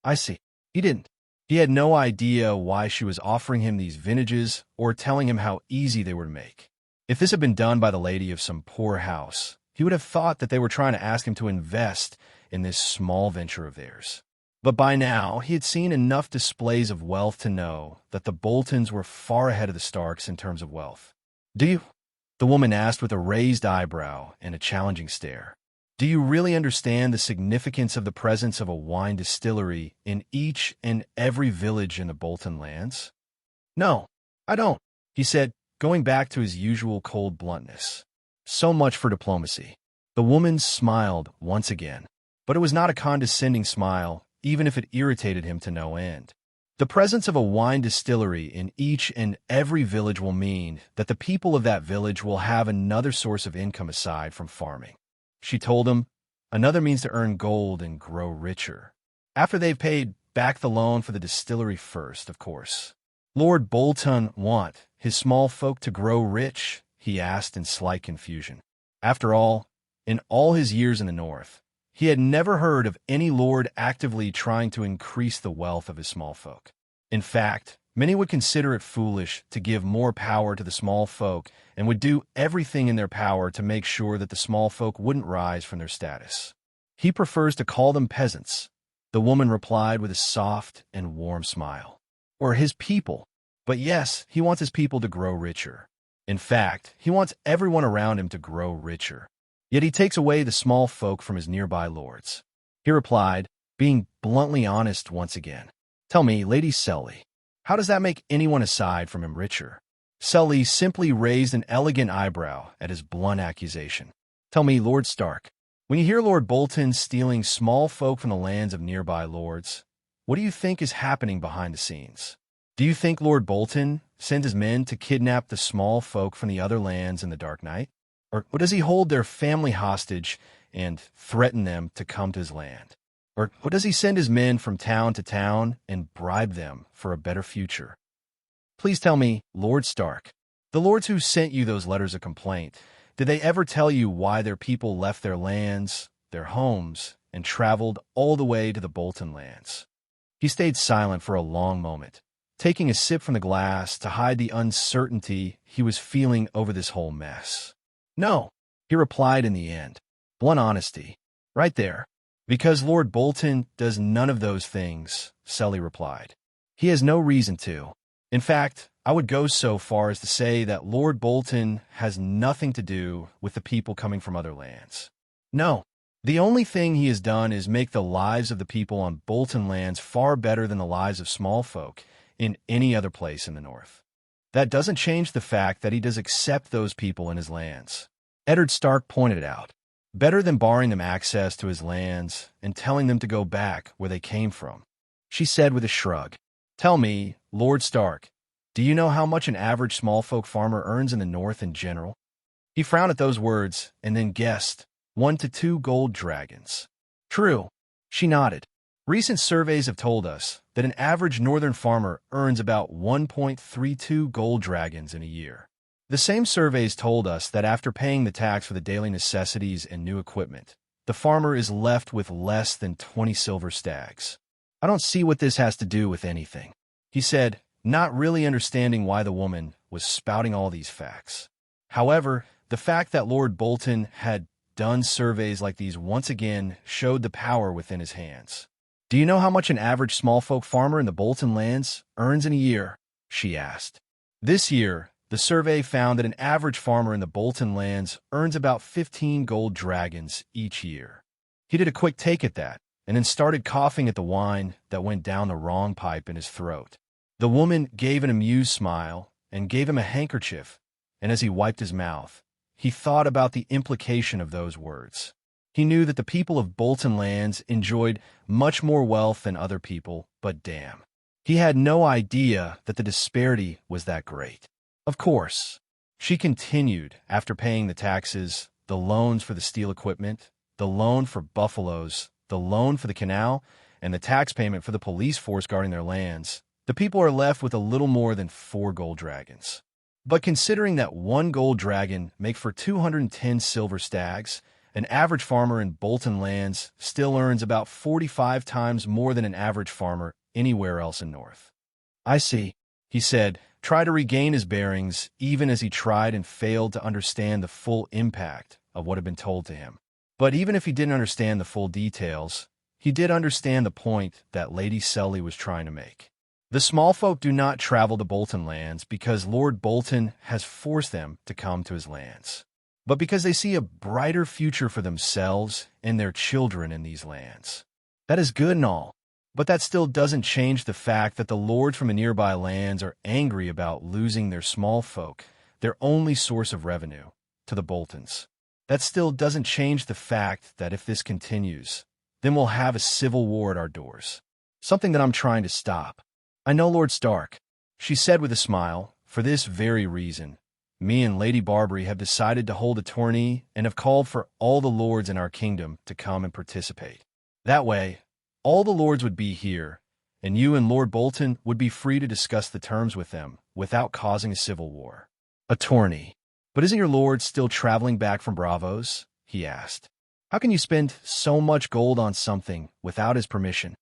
I see. He didn't. He had no idea why she was offering him these vintages or telling him how easy they were to make. If this had been done by the lady of some poor house, he would have thought that they were trying to ask him to invest in this small venture of theirs. But by now, he had seen enough displays of wealth to know that the Boltons were far ahead of the Starks in terms of wealth. Do you? The woman asked with a raised eyebrow and a challenging stare. Do you really understand the significance of the presence of a wine distillery in each and every village in the Bolton lands? No, I don't, he said, going back to his usual cold bluntness. So much for diplomacy. The woman smiled once again, but it was not a condescending smile, even if it irritated him to no end. The presence of a wine distillery in each and every village will mean that the people of that village will have another source of income aside from farming. She told him, another means to earn gold and grow richer. After they've paid back the loan for the distillery first, of course. Lord Bolton want his small folk to grow rich? He asked in slight confusion. After all, in all his years in the north, he had never heard of any lord actively trying to increase the wealth of his small folk. In fact, many would consider it foolish to give more power to the small folk and would do everything in their power to make sure that the small folk wouldn't rise from their status. He prefers to call them peasants, the woman replied with a soft and warm smile. Or his people. But yes, he wants his people to grow richer. In fact, he wants everyone around him to grow richer. Yet he takes away the small folk from his nearby lords. He replied, being bluntly honest once again. Tell me, Lady Sully, how does that make anyone aside from him richer? Sully simply raised an elegant eyebrow at his blunt accusation. Tell me, Lord Stark, when you hear Lord Bolton stealing small folk from the lands of nearby lords, what do you think is happening behind the scenes? Do you think Lord Bolton sends his men to kidnap the small folk from the other lands in the dark night? Or does he hold their family hostage and threaten them to come to his land? Or does he send his men from town to town and bribe them for a better future? Please tell me, Lord Stark, the lords who sent you those letters of complaint, did they ever tell you why their people left their lands, their homes, and traveled all the way to the Bolton lands? He stayed silent for a long moment, taking a sip from the glass to hide the uncertainty he was feeling over this whole mess. No, he replied in the end. Blunt honesty. Right there. Because Lord Bolton does none of those things, Sully replied. He has no reason to. In fact, I would go so far as to say that Lord Bolton has nothing to do with the people coming from other lands. No, the only thing he has done is make the lives of the people on Bolton lands far better than the lives of small folk in any other place in the north. That doesn't change the fact that he does accept those people in his lands. Eddard Stark pointed it out. Better than barring them access to his lands and telling them to go back where they came from. She said with a shrug, Tell me, Lord Stark, do you know how much an average small folk farmer earns in the north in general? He frowned at those words and then guessed 1 to 2 gold dragons. True, she nodded. Recent surveys have told us that an average northern farmer earns about 1.32 gold dragons in a year. The same surveys told us that after paying the tax for the daily necessities and new equipment, the farmer is left with less than 20 silver stags. I don't see what this has to do with anything, he said, not really understanding why the woman was spouting all these facts. However, the fact that Lord Bolton had done surveys like these once again showed the power within his hands. Do you know how much an average small folk farmer in the Bolton lands earns in a year? She asked. This year, the survey found that an average farmer in the Bolton lands earns about 15 gold dragons each year. He did a quick take at that, and then started coughing at the wine that went down the wrong pipe in his throat. The woman gave an amused smile and gave him a handkerchief, and as he wiped his mouth, he thought about the implication of those words. He knew that the people of Bolton Lands enjoyed much more wealth than other people, but damn. He had no idea that the disparity was that great. Of course, she continued after paying the taxes, the loans for the steel equipment, the loan for buffaloes, the loan for the canal, and the tax payment for the police force guarding their lands. The people are left with a little more than 4 gold dragons. But considering that 1 gold dragon make for 210 silver stags, an average farmer in Bolton Lands still earns about 45 times more than an average farmer anywhere else in North. I see, he said, try to regain his bearings even as he tried and failed to understand the full impact of what had been told to him. But even if he didn't understand the full details, he did understand the point that Lady Selly was trying to make. The small folk do not travel to Bolton Lands because Lord Bolton has forced them to come to his lands, but because they see a brighter future for themselves and their children in these lands. That is good and all, but that still doesn't change the fact that the lords from the nearby lands are angry about losing their small folk, their only source of revenue, to the Boltons. That still doesn't change the fact that if this continues, then we'll have a civil war at our doors. Something that I'm trying to stop. I know, Lord Stark, she said with a smile. For this very reason, me and Lady Barbrey have decided to hold a tourney and have called for all the lords in our kingdom to come and participate. That way, all the lords would be here, and you and Lord Bolton would be free to discuss the terms with them without causing a civil war. A tourney. But isn't your lord still traveling back from Bravos? He asked. How can you spend so much gold on something without his permission?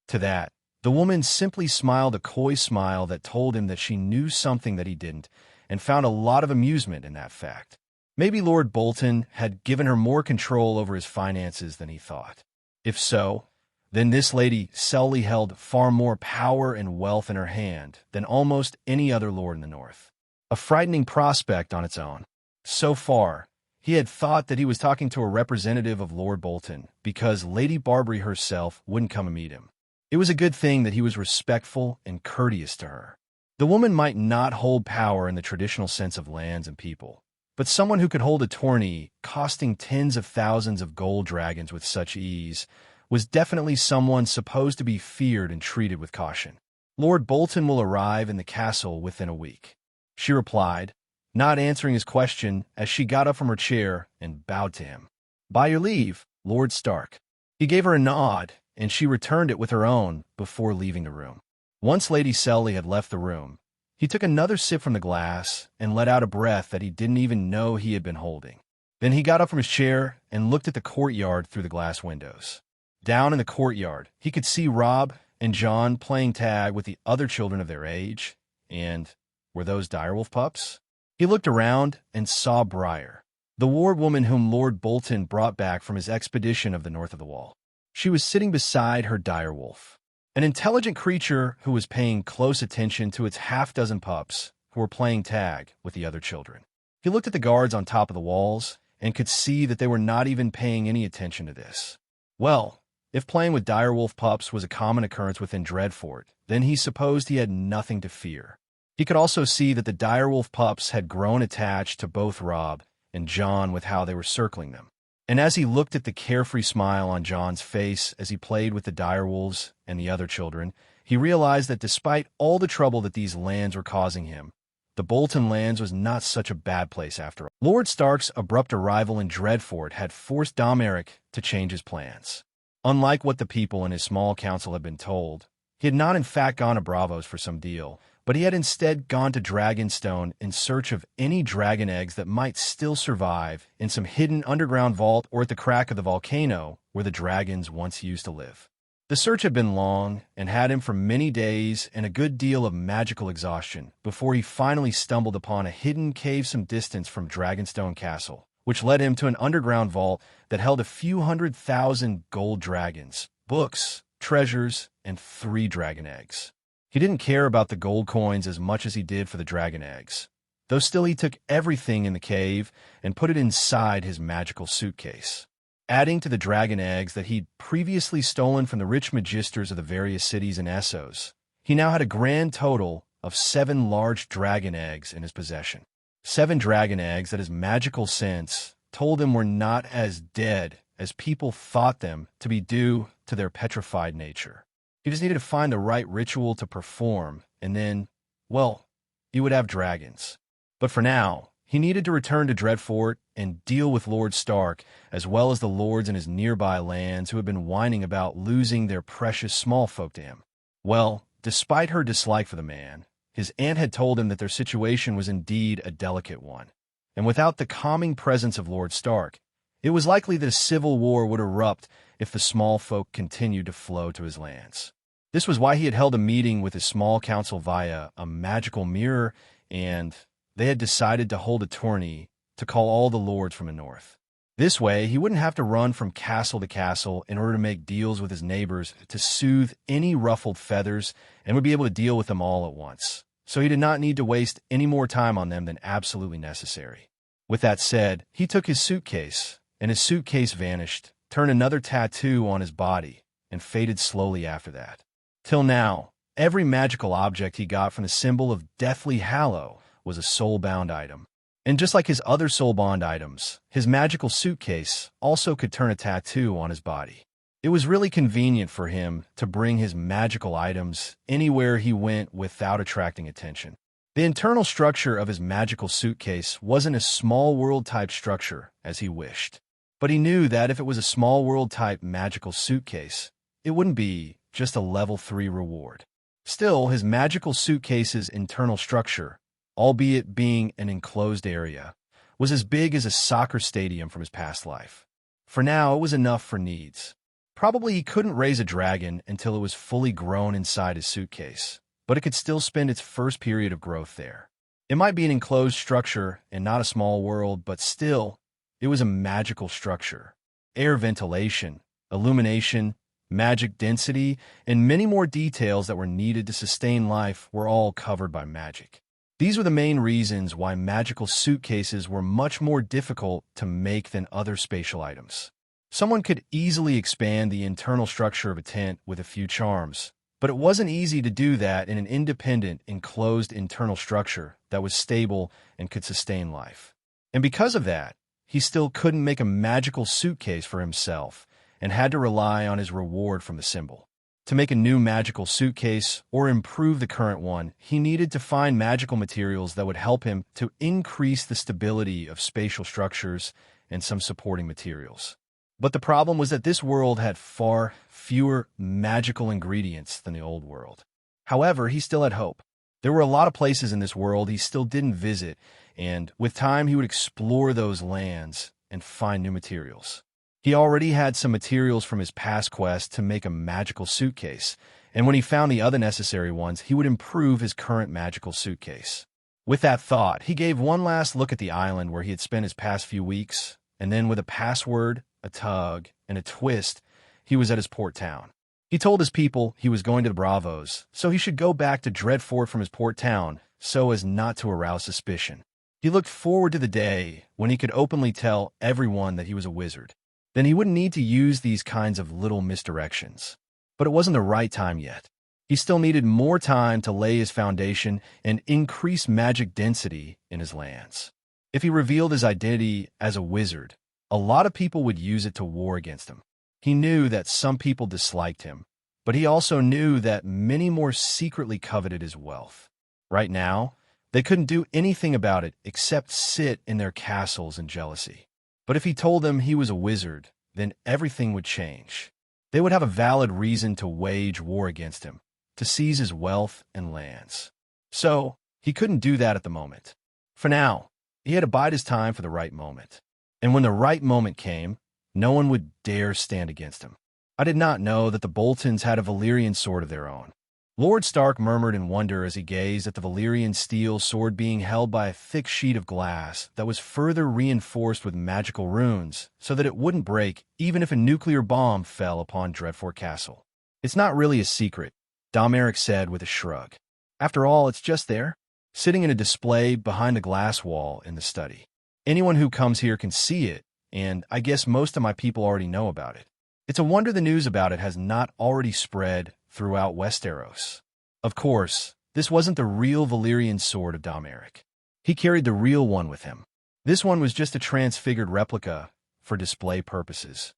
To that, the woman simply smiled a coy smile that told him that she knew something that he didn't, and found a lot of amusement in that fact. Maybe Lord Bolton had given her more control over his finances than he thought. If so, then this Lady Selly held far more power and wealth in her hand than almost any other lord in the north. A frightening prospect on its own. So far, he had thought that he was talking to a representative of Lord Bolton because Lady Barbrey herself wouldn't come and meet him. It was a good thing that he was respectful and courteous to her. The woman might not hold power in the traditional sense of lands and people, but someone who could hold a tourney costing tens of thousands of gold dragons with such ease was definitely someone supposed to be feared and treated with caution. Lord Bolton will arrive in the castle within a week, she replied, not answering his question as she got up from her chair and bowed to him. By your leave, Lord Stark. He gave her a nod, and she returned it with her own before leaving the room. Once Lady Selly had left the room, he took another sip from the glass and let out a breath that he didn't even know he had been holding. Then he got up from his chair and looked at the courtyard through the glass windows. Down in the courtyard, he could see Rob and John playing tag with the other children of their age. And were those direwolf pups? He looked around and saw Briar, the ward woman whom Lord Bolton brought back from his expedition of the north of the wall. She was sitting beside her direwolf, an intelligent creature who was paying close attention to its half-dozen pups who were playing tag with the other children. He looked at the guards on top of the walls and could see that they were not even paying any attention to this. Well, if playing with direwolf pups was a common occurrence within Dreadfort, then he supposed he had nothing to fear. He could also see that the direwolf pups had grown attached to both Rob and John with how they were circling them. And as he looked at the carefree smile on John's face as he played with the direwolves and the other children, he realized that despite all the trouble that these lands were causing him, the Bolton Lands was not such a bad place after all. Lord Stark's abrupt arrival in Dreadfort had forced Domeric to change his plans. Unlike what the people in his small council had been told, he had not in fact gone to Bravos for some deal, but he had instead gone to Dragonstone in search of any dragon eggs that might still survive in some hidden underground vault or at the crack of the volcano where the dragons once used to live. The search had been long and had him for many days and a good deal of magical exhaustion before he finally stumbled upon a hidden cave some distance from Dragonstone Castle, which led him to an underground vault that held a few 100,000 gold dragons, books, treasures, and 3 dragon eggs. He didn't care about the gold coins as much as he did for the dragon eggs, though still he took everything in the cave and put it inside his magical suitcase. Adding to the dragon eggs that he'd previously stolen from the rich magisters of the various cities in Essos, he now had a grand total of 7 large dragon eggs in his possession. 7 dragon eggs that his magical sense told him were not as dead as people thought them to be due to their petrified nature. He just needed to find the right ritual to perform, and then, well, he would have dragons. But for now, he needed to return to Dreadfort and deal with Lord Stark, as well as the lords in his nearby lands who had been whining about losing their precious small folk to him. Well, despite her dislike for the man, his aunt had told him that their situation was indeed a delicate one. And without the calming presence of Lord Stark, it was likely that a civil war would erupt if the small folk continued to flow to his lands. This was why he had held a meeting with his small council via a magical mirror, and they had decided to hold a tourney to call all the lords from the north. This way, he wouldn't have to run from castle to castle in order to make deals with his neighbors to soothe any ruffled feathers, and would be able to deal with them all at once. So he did not need to waste any more time on them than absolutely necessary. With that said, he took his suitcase, and his suitcase vanished, turned another tattoo on his body, and faded slowly after that. Till now, every magical object he got from the symbol of Deathly Hallows was a soul-bound item. And just like his other soul-bound items, his magical suitcase also could turn a tattoo on his body. It was really convenient for him to bring his magical items anywhere he went without attracting attention. The internal structure of his magical suitcase wasn't a small world-type structure as he wished. But he knew that if it was a small world-type magical suitcase, it wouldn't be just a level 3 reward. Still, his magical suitcase's internal structure, albeit being an enclosed area, was as big as a soccer stadium from his past life. For now, it was enough for needs. Probably he couldn't raise a dragon until it was fully grown inside his suitcase, but it could still spend its first period of growth there. It might be an enclosed structure and not a small world, but still, it was a magical structure. Air ventilation, illumination, magic density, and many more details that were needed to sustain life were all covered by magic. These were the main reasons why magical suitcases were much more difficult to make than other spatial items. Someone could easily expand the internal structure of a tent with a few charms, but it wasn't easy to do that in an independent, enclosed internal structure that was stable and could sustain life. And because of that, he still couldn't make a magical suitcase for himself and had to rely on his reward from the symbol. To make a new magical suitcase or improve the current one, he needed to find magical materials that would help him to increase the stability of spatial structures and some supporting materials. But the problem was that this world had far fewer magical ingredients than the old world. However, he still had hope. There were a lot of places in this world he still didn't visit, and with time he would explore those lands and find new materials. He already had some materials from his past quest to make a magical suitcase, and when he found the other necessary ones, he would improve his current magical suitcase. With that thought, he gave one last look at the island where he had spent his past few weeks, and then with a password, a tug, and a twist, he was at his port town. He told his people he was going to the Bravos, so he should go back to Dreadfort from his port town so as not to arouse suspicion. He looked forward to the day when he could openly tell everyone that he was a wizard. Then he wouldn't need to use these kinds of little misdirections. But it wasn't the right time yet. He still needed more time to lay his foundation and increase magic density in his lands. If he revealed his identity as a wizard, a lot of people would use it to war against him. He knew that some people disliked him, but he also knew that many more secretly coveted his wealth. Right now, they couldn't do anything about it except sit in their castles in jealousy. But if he told them he was a wizard, then everything would change. They would have a valid reason to wage war against him, to seize his wealth and lands. So, he couldn't do that at the moment. For now, he had to bide his time for the right moment. And when the right moment came, no one would dare stand against him. I did not know that the Boltons had a Valyrian sword of their own. Lord Stark murmured in wonder as he gazed at the Valyrian steel sword being held by a thick sheet of glass that was further reinforced with magical runes so that it wouldn't break even if a nuclear bomb fell upon Dreadfort Castle. "It's not really a secret," Domeric said with a shrug. "After all, it's just there, sitting in a display behind a glass wall in the study. Anyone who comes here can see it, and I guess most of my people already know about it. It's a wonder the news about it has not already spread throughout Westeros." Of course, this wasn't the real Valyrian sword of Domeric. He carried the real one with him. This one was just a transfigured replica for display purposes.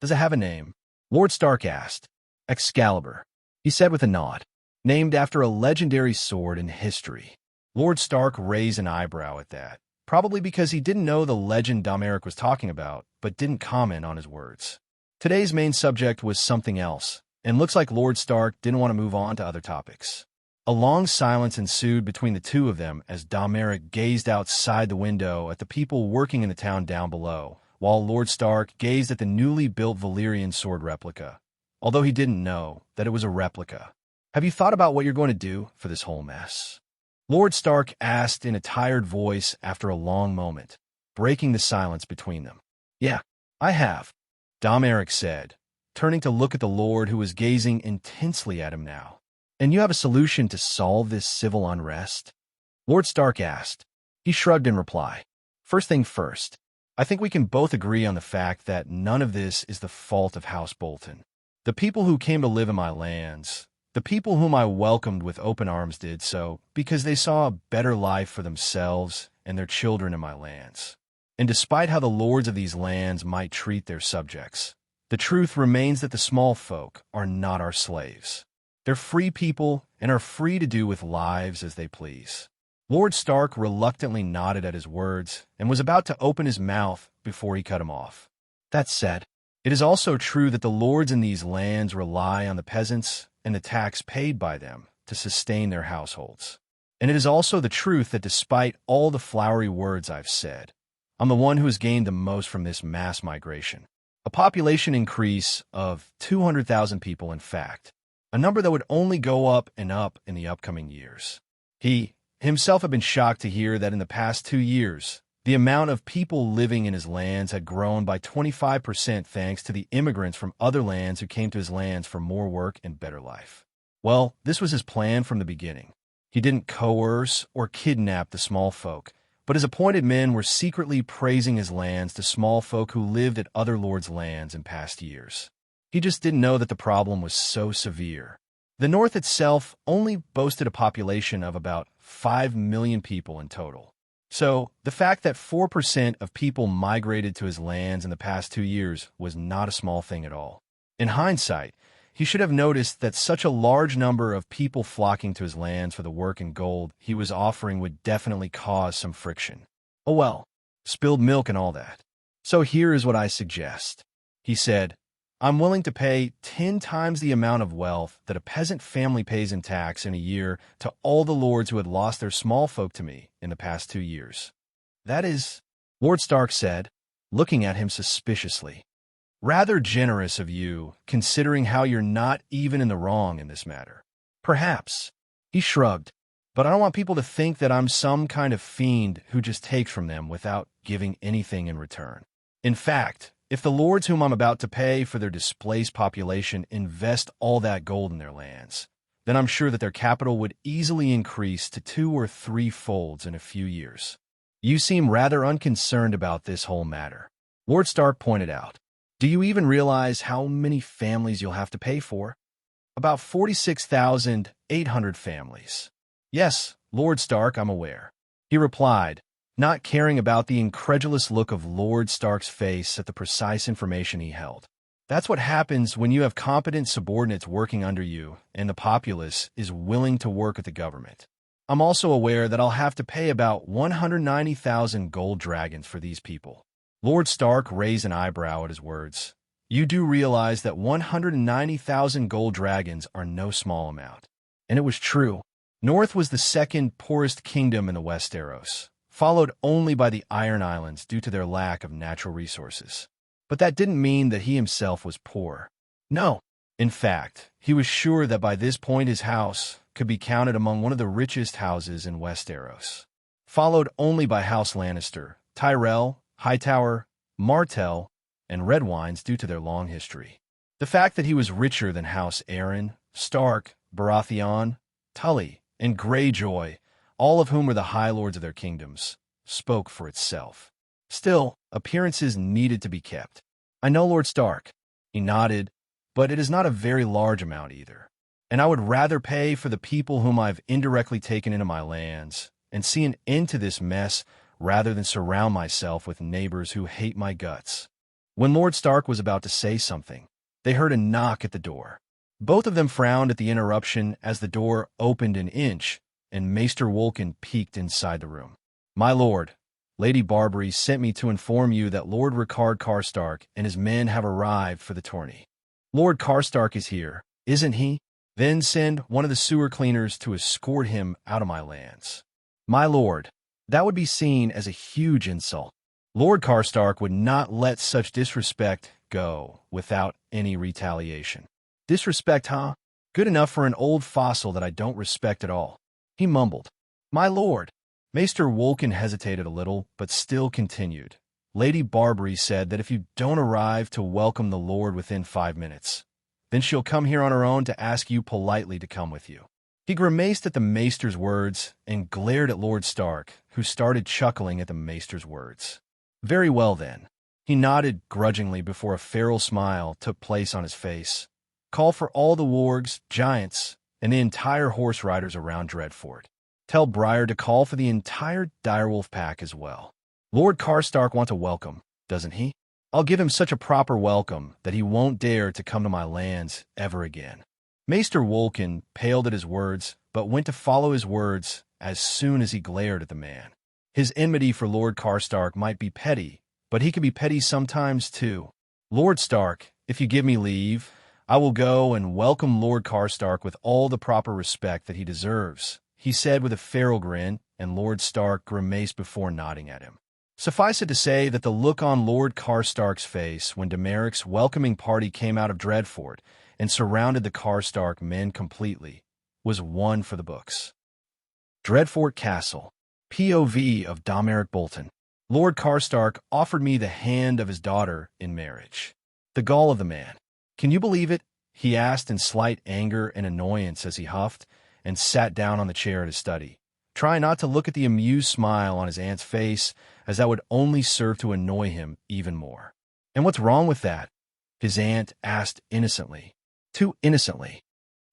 Does it have a name? Lord Stark asked. Excalibur, he said with a nod. Named after a legendary sword in history. Lord Stark raised an eyebrow at that, probably because he didn't know the legend Domeric was talking about, but didn't comment on his words. Today's main subject was something else, and looks like Lord Stark didn't want to move on to other topics. A long silence ensued between the two of them as Domeric gazed outside the window at the people working in the town down below, while Lord Stark gazed at the newly built Valyrian sword replica, although he didn't know that it was a replica. Have you thought about what you're going to do for this whole mess? Lord Stark asked in a tired voice after a long moment, breaking the silence between them. Yeah, I have, Domeric said, turning to look at the Lord who was gazing intensely at him now. And you have a solution to solve this civil unrest? Lord Stark asked. He shrugged in reply. First thing first, I think we can both agree on the fact that none of this is the fault of House Bolton. The people who came to live in my lands, the people whom I welcomed with open arms did so because they saw a better life for themselves and their children in my lands. And despite how the lords of these lands might treat their subjects, the truth remains that the small folk are not our slaves. They're free people and are free to do with lives as they please. Lord Stark reluctantly nodded at his words and was about to open his mouth before he cut him off. That said, it is also true that the lords in these lands rely on the peasants and the tax paid by them to sustain their households. And it is also the truth that despite all the flowery words I've said, I'm the one who has gained the most from this mass migration. A population increase of 200,000 people, in fact, a number that would only go up and up in the upcoming years. He himself had been shocked to hear that in the past 2 years, the amount of people living in his lands had grown by 25% thanks to the immigrants from other lands who came to his lands for more work and better life. Well, this was his plan from the beginning. He didn't coerce or kidnap the small folk, but his appointed men were secretly praising his lands to small folk who lived at other lords' lands in past years. He just didn't know that the problem was so severe. The North itself only boasted a population of about 5 million people in total. So, the fact that 4% of people migrated to his lands in the past 2 years was not a small thing at all. In hindsight, he should have noticed that such a large number of people flocking to his lands for the work and gold he was offering would definitely cause some friction. Oh well, spilled milk and all that. So here is what I suggest. He said, I'm willing to pay 10 times the amount of wealth that a peasant family pays in tax in a year to all the lords who had lost their small folk to me in the past 2 years. That is, Lord Stark said, looking at him suspiciously. Rather generous of you, considering how you're not even in the wrong in this matter. Perhaps. He shrugged. But I don't want people to think that I'm some kind of fiend who just takes from them without giving anything in return. In fact, if the lords whom I'm about to pay for their displaced population invest all that gold in their lands, then I'm sure that their capital would easily increase to 2 or 3 folds in a few years. You seem rather unconcerned about this whole matter, Lord Stark pointed out. Do you even realize how many families you'll have to pay for? About 46,800 families. Yes, Lord Stark, I'm aware. He replied, not caring about the incredulous look of Lord Stark's face at the precise information he held. That's what happens when you have competent subordinates working under you and the populace is willing to work with the government. I'm also aware that I'll have to pay about 190,000 gold dragons for these people. Lord Stark raised an eyebrow at his words. You do realize that 190,000 gold dragons are no small amount. And it was true. North was the second poorest kingdom in the Westeros, followed only by the Iron Islands due to their lack of natural resources. But that didn't mean that he himself was poor. No. In fact, he was sure that by this point his house could be counted among one of the richest houses in Westeros, followed only by House Lannister, Tyrell, Hightower, Martell, and Redwynes due to their long history. The fact that he was richer than House Arryn, Stark, Baratheon, Tully, and Greyjoy, all of whom were the High Lords of their kingdoms, spoke for itself. Still, appearances needed to be kept. I know, Lord Stark. He nodded, but it is not a very large amount either. And I would rather pay for the people whom I've indirectly taken into my lands and see an end to this mess rather than surround myself with neighbors who hate my guts. When Lord Stark was about to say something, they heard a knock at the door. Both of them frowned at the interruption as the door opened an inch, and Maester Wolkin peeked inside the room. "My lord, Lady Barbrey sent me to inform you that Lord Rickard Karstark and his men have arrived for the tourney." "Lord Karstark is here, isn't he? Then send one of the sewer cleaners to escort him out of my lands." "My lord, that would be seen as a huge insult. Lord Karstark would not let such disrespect go without any retaliation." "Disrespect, huh? Good enough for an old fossil that I don't respect at all," he mumbled. "My lord." Maester Wolkin hesitated a little, but still continued. "Lady Barbrey said that if you don't arrive to welcome the lord within 5 minutes, then she'll come here on her own to ask you politely to come with you." He grimaced at the maester's words and glared at Lord Stark, who started chuckling at the maester's words. "Very well, then." He nodded grudgingly before a feral smile took place on his face. "Call for all the wargs, giants, and the entire horse riders around Dreadfort. Tell Briar to call for the entire direwolf pack as well. Lord Karstark wants a welcome, doesn't he? I'll give him such a proper welcome that he won't dare to come to my lands ever again." Maester Wolkin paled at his words, but went to follow his words as soon as he glared at the man. His enmity for Lord Karstark might be petty, but he can be petty sometimes too. "Lord Stark, if you give me leave, I will go and welcome Lord Karstark with all the proper respect that he deserves," he said with a feral grin, and Lord Stark grimaced before nodding at him. Suffice it to say that the look on Lord Karstark's face when Dameric's welcoming party came out of Dreadfort and surrounded the Karstark men completely was one for the books. Dreadfort Castle. POV of Domeric Bolton. Lord Karstark offered me the hand of his daughter in marriage. The gall of the man. "Can you believe it?" he asked in slight anger and annoyance as he huffed and sat down on the chair at his study, trying not to look at the amused smile on his aunt's face, as that would only serve to annoy him even more. "And what's wrong with that?" his aunt asked innocently. Too innocently.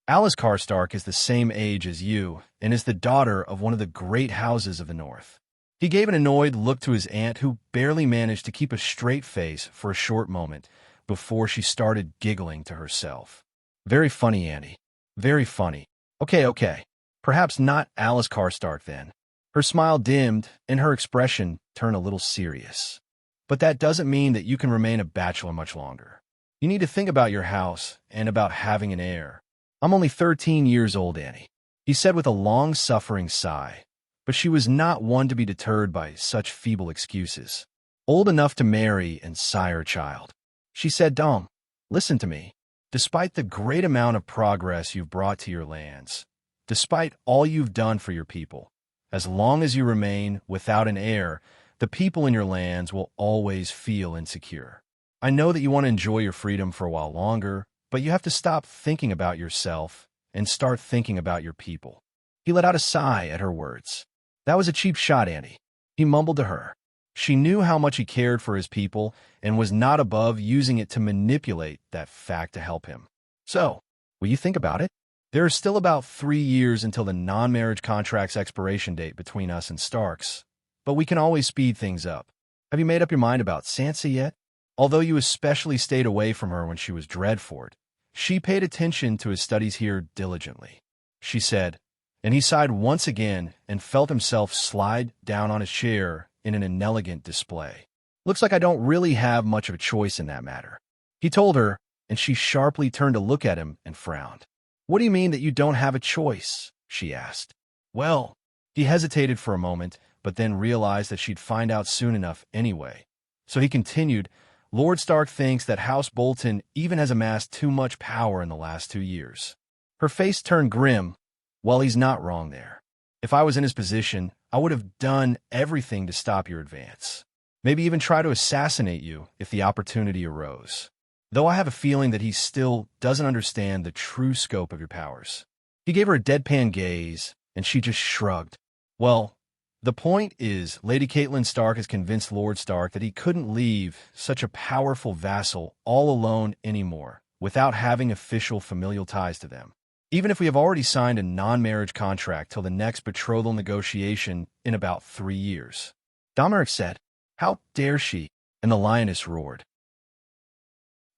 "Alice Karstark is the same age as you and is the daughter of one of the great houses of the North." He gave an annoyed look to his aunt, who barely managed to keep a straight face for a short moment before she started giggling to herself. "Very funny, Auntie. Very funny. Okay. Perhaps not Alice Karstark, then." Her smile dimmed, and her expression turned a little serious. "But that doesn't mean that you can remain a bachelor much longer. You need to think about your house and about having an heir. I'm only 13 years old, Annie," he said with a long-suffering sigh, but she was not one to be deterred by such feeble excuses. "Old enough to marry and sire a child," she said. "Dom, listen to me. Despite the great amount of progress you've brought to your lands, despite all you've done for your people, as long as you remain without an heir, the people in your lands will always feel insecure. I know that you want to enjoy your freedom for a while longer, but you have to stop thinking about yourself and start thinking about your people." He let out a sigh at her words. "That was a cheap shot, Auntie," he mumbled to her. She knew how much he cared for his people and was not above using it to manipulate that fact to help him. "So, will you think about it? There are still about 3 years until the non-marriage contract's expiration date between us and Starks, but we can always speed things up. Have you made up your mind about Sansa yet? Although you especially stayed away from her when she was Dreadfort, she paid attention to his studies here diligently," she said, and he sighed once again and felt himself slide down on his chair in an inelegant display. "Looks like I don't really have much of a choice in that matter," he told her, and she sharply turned to look at him and frowned. "What do you mean that you don't have a choice?" she asked. "Well," he hesitated for a moment, but then realized that she'd find out soon enough anyway. So he continued, "Lord Stark thinks that House Bolton even has amassed too much power in the last 2 years. Her face turned grim. "Well, he's not wrong there. If I was in his position, I would have done everything to stop your advance. Maybe even try to assassinate you if the opportunity arose. Though I have a feeling that he still doesn't understand the true scope of your powers." He gave her a deadpan gaze, and she just shrugged. "Well, the point is, Lady Catelyn Stark has convinced Lord Stark that he couldn't leave such a powerful vassal all alone anymore, without having official familial ties to them. Even if we have already signed a non-marriage contract till the next betrothal negotiation in about 3 years. Domeric said, "How dare she?" and the lioness roared.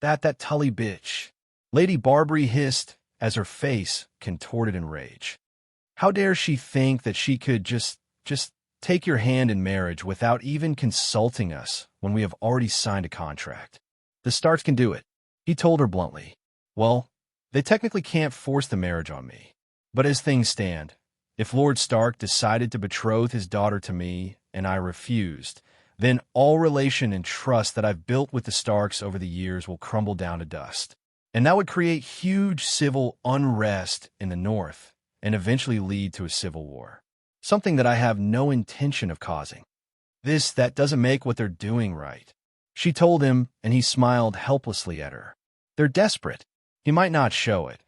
That Tully bitch. Lady Barbrey hissed as her face contorted in rage. How dare she think that she could just take your hand in marriage without even consulting us when we have already signed a contract? The Starks can do it, he told her bluntly. Well, they technically can't force the marriage on me. But as things stand, if Lord Stark decided to betroth his daughter to me and I refused, then all relation and trust that I've built with the Starks over the years will crumble down to dust. And that would create huge civil unrest in the North and eventually lead to a civil war. Something that I have no intention of causing. That doesn't make what they're doing right. She told him, and he smiled helplessly at her. They're desperate. He might not show it,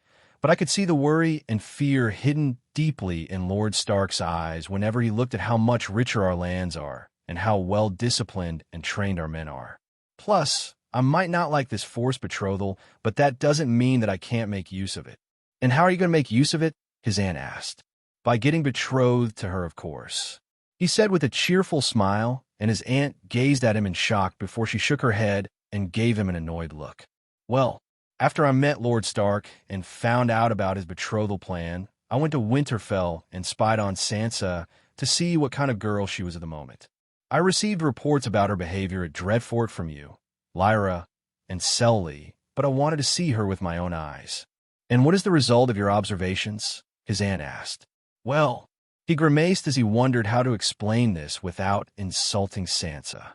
but I could see the worry and fear hidden deeply in Lord Stark's eyes whenever he looked at how much richer our lands are and how well-disciplined and trained our men are. Plus, I might not like this forced betrothal, but that doesn't mean that I can't make use of it. And how are you going to make use of it? His aunt asked. By getting betrothed to her, of course. He said with a cheerful smile, and his aunt gazed at him in shock before she shook her head and gave him an annoyed look. Well, after I met Lord Stark and found out about his betrothal plan, I went to Winterfell and spied on Sansa to see what kind of girl she was at the moment. I received reports about her behavior at Dreadfort from you, Lyra, and Selly, but I wanted to see her with my own eyes. And what is the result of your observations? His aunt asked. Well, he grimaced as he wondered how to explain this without insulting Sansa.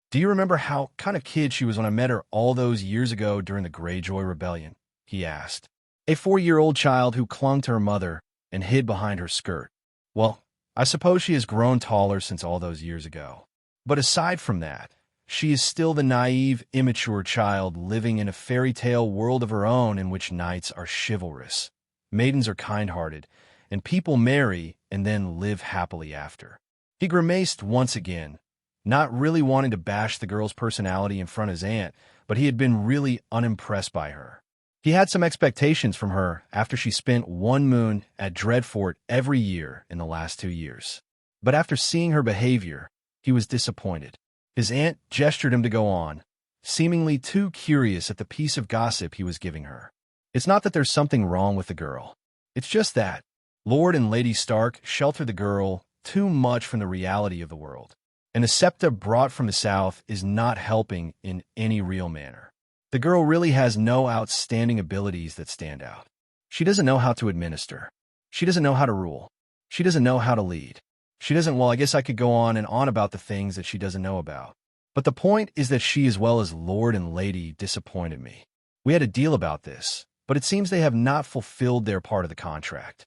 Do you remember how kind of kid she was when I met her all those years ago during the Greyjoy Rebellion? He asked. A 4-year-old child who clung to her mother and hid behind her skirt. Well, I suppose she has grown taller since all those years ago. But aside from that, she is still the naive, immature child living in a fairy tale world of her own in which knights are chivalrous, maidens are kind-hearted, and people marry and then live happily after. He grimaced once again, not really wanting to bash the girl's personality in front of his aunt, but he had been really unimpressed by her. He had some expectations from her after she spent one moon at Dreadfort every year in the last 2 years. But after seeing her behavior, he was disappointed. His aunt gestured him to go on, seemingly too curious at the piece of gossip he was giving her. It's not that there's something wrong with the girl. It's just that Lord and Lady Stark shelter the girl too much from the reality of the world. And a septa brought from the south is not helping in any real manner. The girl really has no outstanding abilities that stand out. She doesn't know how to administer. She doesn't know how to rule. She doesn't know how to lead. Well, I guess I could go on and on about the things that she doesn't know about. But the point is that she, as well as Lord and Lady, disappointed me. We had a deal about this, but it seems they have not fulfilled their part of the contract.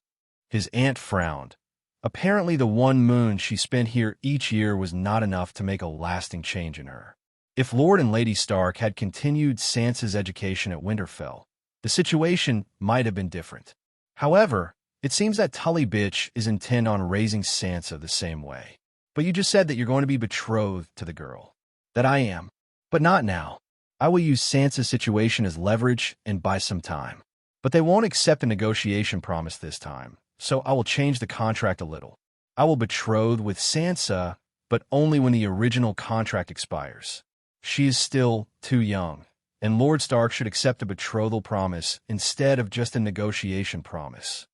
His aunt frowned. Apparently the one moon she spent here each year was not enough to make a lasting change in her. If Lord and Lady Stark had continued Sansa's education at Winterfell, the situation might have been different. However, it seems that Tully bitch is intent on raising Sansa the same way. But you just said that you're going to be betrothed to the girl. That I am. But not now. I will use Sansa's situation as leverage and buy some time. But they won't accept a negotiation promise this time, so I will change the contract a little. I will betroth with Sansa, but only when the original contract expires. She is still too young, and Lord Stark should accept a betrothal promise instead of just a negotiation promise.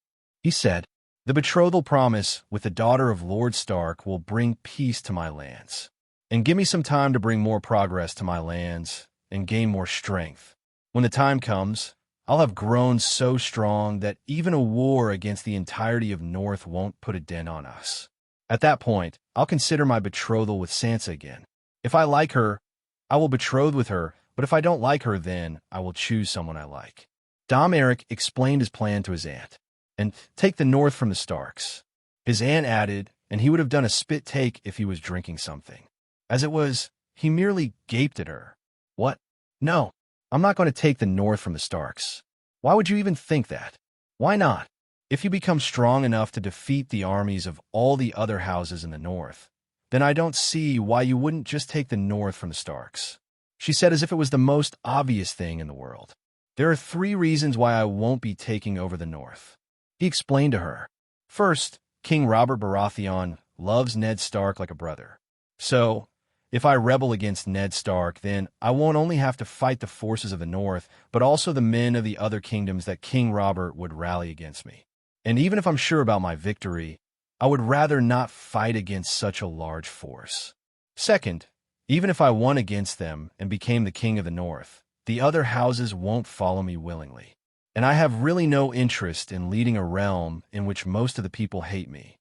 He said, the betrothal promise with the daughter of Lord Stark will bring peace to my lands, and give me some time to bring more progress to my lands and gain more strength. When the time comes, I'll have grown so strong that even a war against the entirety of North won't put a dent on us. At that point, I'll consider my betrothal with Sansa again. If I like her, I will betroth with her, but if I don't like her, then I will choose someone I like. Dom Eric explained his plan to his aunt, and take the North from the Starks. His aunt added, and he would have done a spit take if he was drinking something. As it was, he merely gaped at her. What? No, I'm not going to take the North from the Starks. Why would you even think that? Why not? If you become strong enough to defeat the armies of all the other houses in the North, then I don't see why you wouldn't just take the North from the Starks. She said as if it was the most obvious thing in the world. There are 3 reasons why I won't be taking over the North. He explained to her. First, King Robert Baratheon loves Ned Stark like a brother. So, If I rebel against Ned Stark, then I won't only have to fight the forces of the North, but also the men of the other kingdoms that King Robert would rally against me. And even if I'm sure about my victory, I would rather not fight against such a large force. Second, even if I won against them and became the king of the North, the other houses won't follow me willingly. And I have really no interest in leading a realm in which most of the people hate me.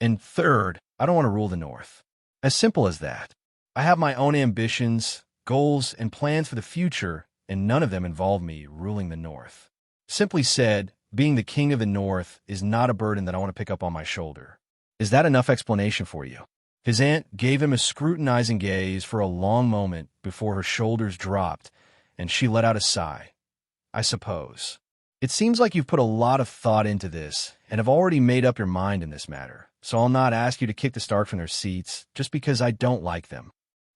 And third, I don't want to rule the North. As simple as that. I have my own ambitions, goals, and plans for the future, and none of them involve me ruling the North. Simply said, being the king of the North is not a burden that I want to pick up on my shoulder. Is that enough explanation for you? His aunt gave him a scrutinizing gaze for a long moment before her shoulders dropped, and she let out a sigh. I suppose. It seems like you've put a lot of thought into this and have already made up your mind in this matter, so I'll not ask you to kick the Stark from their seats just because I don't like them.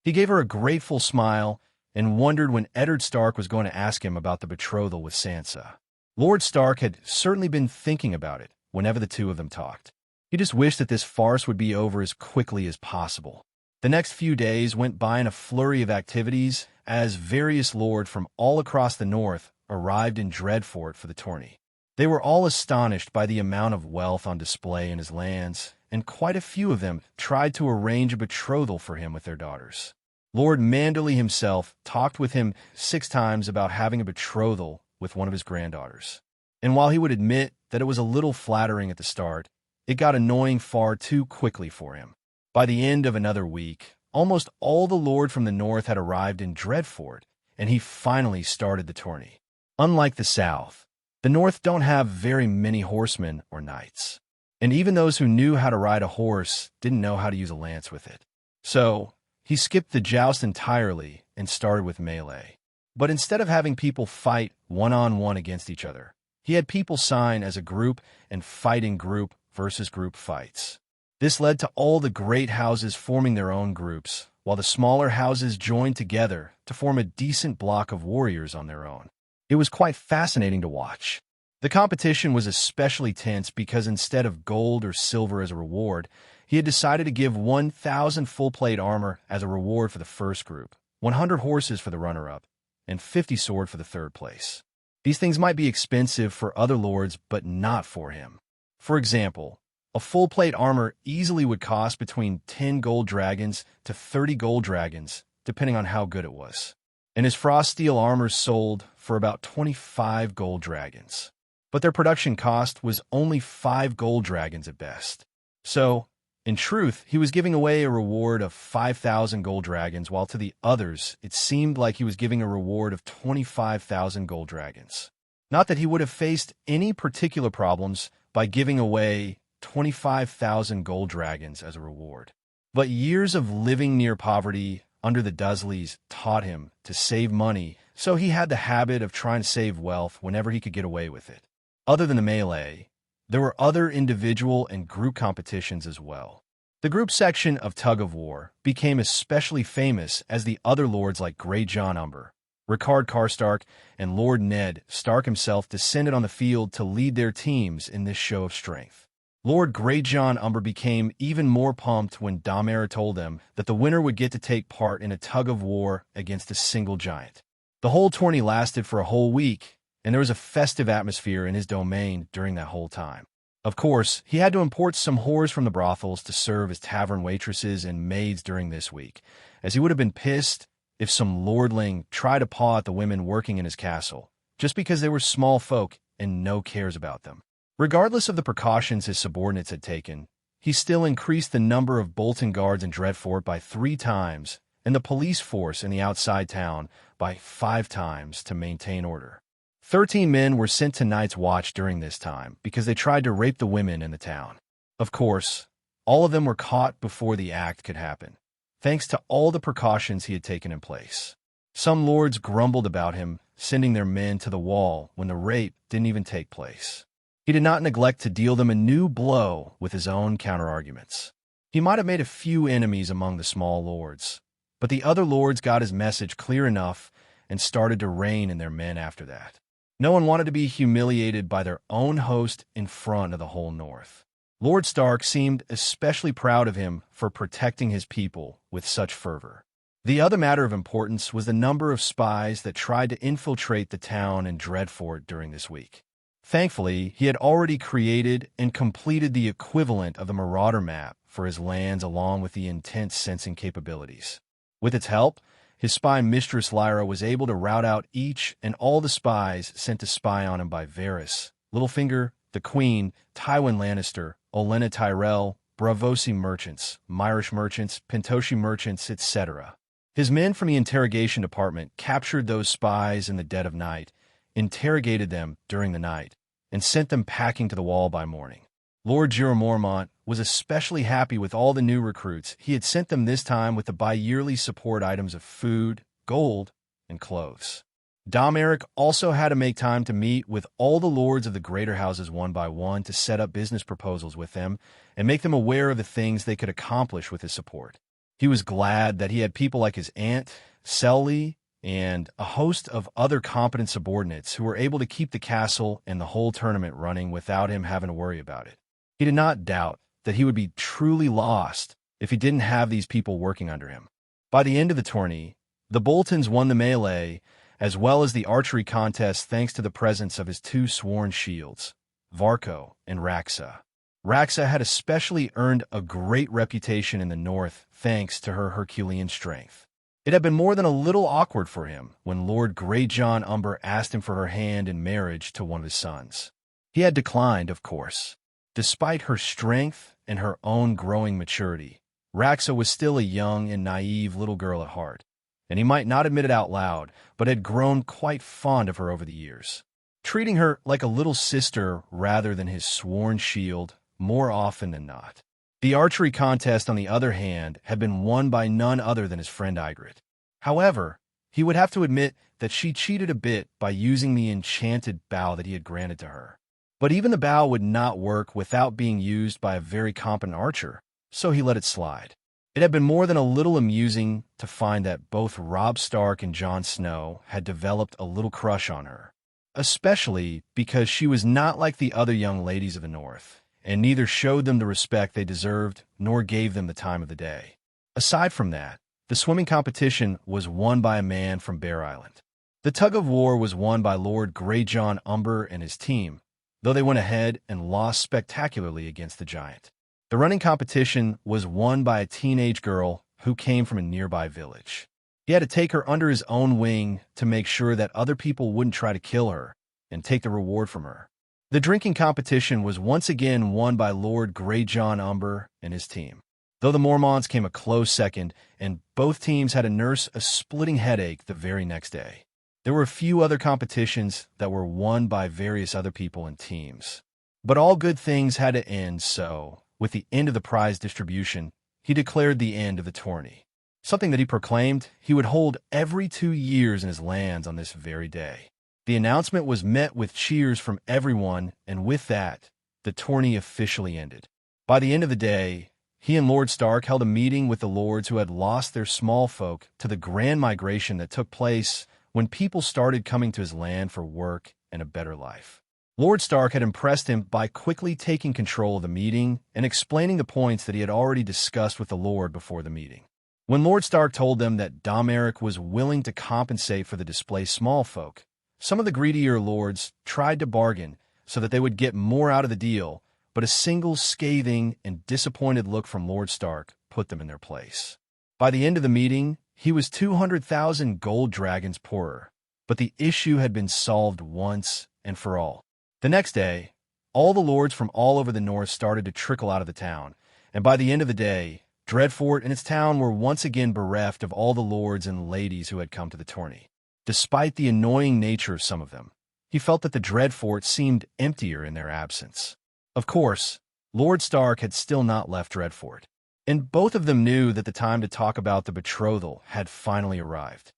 He gave her a grateful smile and wondered when Eddard Stark was going to ask him about the betrothal with Sansa. Lord Stark had certainly been thinking about it whenever the two of them talked. He just wished that this farce would be over as quickly as possible. The next few days went by in a flurry of activities as various lords from all across the North arrived in Dreadfort for the tourney. They were all astonished by the amount of wealth on display in his lands, and quite a few of them tried to arrange a betrothal for him with their daughters. Lord Manderley himself talked with him 6 times about having a betrothal with one of his granddaughters. And while he would admit that it was a little flattering at the start, it got annoying far too quickly for him. By the end of another week, almost all the lords from the North had arrived in Dreadfort, and he finally started the tourney. Unlike the South, the North don't have very many horsemen or knights, and even those who knew how to ride a horse didn't know how to use a lance with it. So, he skipped the joust entirely and started with melee. But instead of having people fight one-on-one against each other, he had people sign as a group and fight in group versus group fights. This led to all the great houses forming their own groups, while the smaller houses joined together to form a decent block of warriors on their own. It was quite fascinating to watch. The competition was especially tense because instead of gold or silver as a reward, he had decided to give 1,000 full-plate armor as a reward for the first group, 100 horses for the runner-up, and 50 sword for the third place. These things might be expensive for other lords, but not for him. For example, a full-plate armor easily would cost between 10 gold dragons to 30 gold dragons, depending on how good it was. And his frost steel armor sold for about 25 gold dragons. But their production cost was only 5 gold dragons at best. So, in truth, he was giving away a reward of 5,000 gold dragons, while to the others, it seemed like he was giving a reward of 25,000 gold dragons. Not that he would have faced any particular problems by giving away 25,000 gold dragons as a reward. But years of living near poverty under the Dursleys taught him to save money, so he had the habit of trying to save wealth whenever he could get away with it. Other than the melee, there were other individual and group competitions as well. The group section of Tug of War became especially famous as the other lords like Grey John Umber, Rickard Karstark, and Lord Ned Stark himself descended on the field to lead their teams in this show of strength. Lord Grey John Umber became even more pumped when Domera told them that the winner would get to take part in a tug of war against a single giant. The whole tourney lasted for a whole week, and there was a festive atmosphere in his domain during that whole time. Of course, he had to import some whores from the brothels to serve as tavern waitresses and maids during this week, as he would have been pissed if some lordling tried to paw at the women working in his castle, just because they were small folk and no cares about them. Regardless of the precautions his subordinates had taken, he still increased the number of Bolton guards in Dreadfort by 3 times and the police force in the outside town by 5 times to maintain order. 13 men were sent to Night's Watch during this time because they tried to rape the women in the town. Of course, all of them were caught before the act could happen, thanks to all the precautions he had taken in place. Some lords grumbled about him sending their men to the wall when the rape didn't even take place. He did not neglect to deal them a new blow with his own counterarguments. He might have made a few enemies among the small lords, but the other lords got his message clear enough and started to rein in their men after that. No one wanted to be humiliated by their own host in front of the whole North. Lord Stark seemed especially proud of him for protecting his people with such fervor. The other matter of importance was the number of spies that tried to infiltrate the town and Dreadfort during this week. Thankfully, he had already created and completed the equivalent of the Marauder map for his lands along with the intense sensing capabilities. With its help, his spy Mistress Lyra was able to rout out each and all the spies sent to spy on him by Varys, Littlefinger, the Queen, Tywin Lannister, Olenna Tyrell, Braavosi merchants, Myrish merchants, Pentoshi merchants, etc. His men from the interrogation department captured those spies in the dead of night, interrogated them during the night, and sent them packing to the wall by morning. Lord Jorah Mormont was especially happy with all the new recruits. He had sent them this time with the bi-yearly support items of food, gold, and clothes. Dom Eric also had to make time to meet with all the lords of the greater houses one by one to set up business proposals with them and make them aware of the things they could accomplish with his support. He was glad that he had people like his aunt, Selly, and a host of other competent subordinates who were able to keep the castle and the whole tournament running without him having to worry about it. He did not doubt that he would be truly lost if he didn't have these people working under him. By the end of the tourney, the Boltons won the melee as well as the archery contest thanks to the presence of his two sworn shields, Varco and Raxa. Raxa had especially earned a great reputation in the north thanks to her Herculean strength. It had been more than a little awkward for him when Lord Greyjohn Umber asked him for her hand in marriage to one of his sons. He had declined, of course. Despite her strength and her own growing maturity, Raxa was still a young and naive little girl at heart, and he might not admit it out loud, but had grown quite fond of her over the years, treating her like a little sister rather than his sworn shield more often than not. The archery contest, on the other hand, had been won by none other than his friend Ygritte. However, he would have to admit that she cheated a bit by using the enchanted bow that he had granted to her. But even the bow would not work without being used by a very competent archer, so he let it slide. It had been more than a little amusing to find that both Robb Stark and Jon Snow had developed a little crush on her, especially because she was not like the other young ladies of the North, and neither showed them the respect they deserved nor gave them the time of the day. Aside from that, the swimming competition was won by a man from Bear Island. The tug-of-war was won by Lord Greyjohn Umber and his team, though they went ahead and lost spectacularly against the giant. The running competition was won by a teenage girl who came from a nearby village. He had to take her under his own wing to make sure that other people wouldn't try to kill her and take the reward from her. The drinking competition was once again won by Lord Greyjohn Umber and his team, though the Mormonts came a close second, and both teams had to nurse a splitting headache the very next day. There were a few other competitions that were won by various other people and teams. But all good things had to end, so with the end of the prize distribution, he declared the end of the tourney, something that he proclaimed he would hold every 2 years in his lands on this very day. The announcement was met with cheers from everyone, and with that, the tourney officially ended. By the end of the day, he and Lord Stark held a meeting with the lords who had lost their small folk to the grand migration that took place when people started coming to his land for work and a better life. Lord Stark had impressed him by quickly taking control of the meeting and explaining the points that he had already discussed with the Lord before the meeting. When Lord Stark told them that Dom Eric was willing to compensate for the displaced small folk, some of the greedier lords tried to bargain so that they would get more out of the deal, but a single scathing and disappointed look from Lord Stark put them in their place. By the end of the meeting, he was 200,000 gold dragons poorer, but the issue had been solved once and for all. The next day, all the lords from all over the north started to trickle out of the town, and by the end of the day, Dreadfort and its town were once again bereft of all the lords and ladies who had come to the tourney. Despite the annoying nature of some of them, he felt that the Dreadfort seemed emptier in their absence. Of course, Lord Stark had still not left Dreadfort, and both of them knew that the time to talk about the betrothal had finally arrived.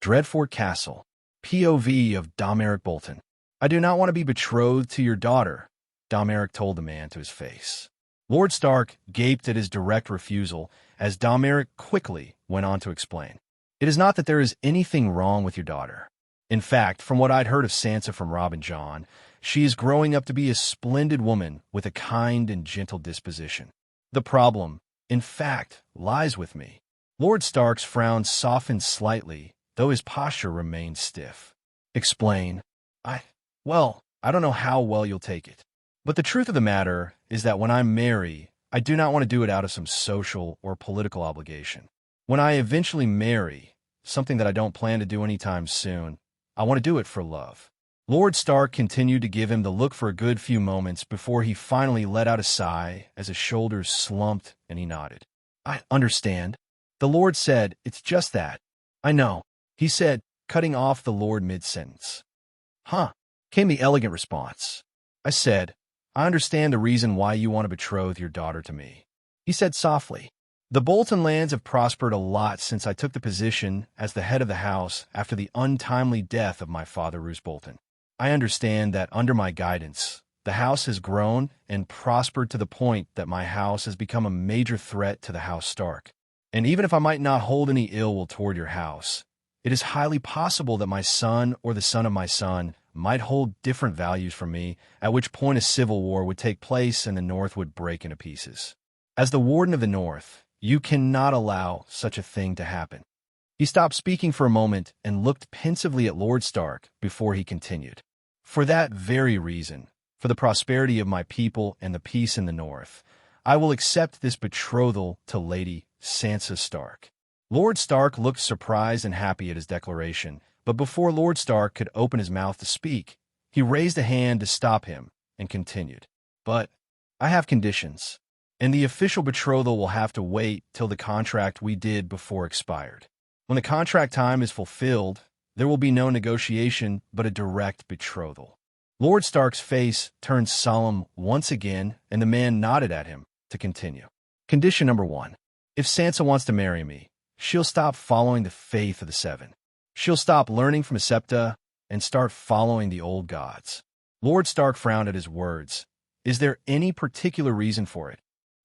Dreadfort Castle, POV of Dom Eric Bolton. I do not want to be betrothed to your daughter, Dom Eric told the man to his face. Lord Stark gaped at his direct refusal as Dom Eric quickly went on to explain. It is not that there is anything wrong with your daughter. In fact, from what I'd heard of Sansa from Robb and Jon, she is growing up to be a splendid woman with a kind and gentle disposition. The problem, in fact, lies with me. Lord Stark's frown softened slightly, though his posture remained stiff. Explain. Well, I don't know how well you'll take it. But the truth of the matter is that when I marry, I do not want to do it out of some social or political obligation. When I eventually marry, something that I don't plan to do anytime soon, I want to do it for love. Lord Stark continued to give him the look for a good few moments before he finally let out a sigh as his shoulders slumped and he nodded. I understand. The Lord said, it's just that. I know, he said, cutting off the Lord mid-sentence. Huh, came the elegant response. I said, I understand the reason why you want to betroth your daughter to me. He said softly. The Bolton lands have prospered a lot since I took the position as the head of the house after the untimely death of my father, Roose Bolton. I understand that under my guidance, the house has grown and prospered to the point that my house has become a major threat to the House Stark. And even if I might not hold any ill will toward your house, it is highly possible that my son or the son of my son might hold different values from me, at which point a civil war would take place and the North would break into pieces. As the Warden of the North, you cannot allow such a thing to happen. He stopped speaking for a moment and looked pensively at Lord Stark before he continued. For that very reason, for the prosperity of my people and the peace in the North, I will accept this betrothal to Lady Sansa Stark. Lord Stark looked surprised and happy at his declaration, but before Lord Stark could open his mouth to speak, he raised a hand to stop him and continued. But I have conditions, and the official betrothal will have to wait till the contract we did before expired. When the contract time is fulfilled, there will be no negotiation but a direct betrothal. Lord Stark's face turned solemn once again, and the man nodded at him to continue. Condition number 1. If Sansa wants to marry me, she'll stop following the faith of the Seven. She'll stop learning from Septa and start following the old gods. Lord Stark frowned at his words. Is there any particular reason for it?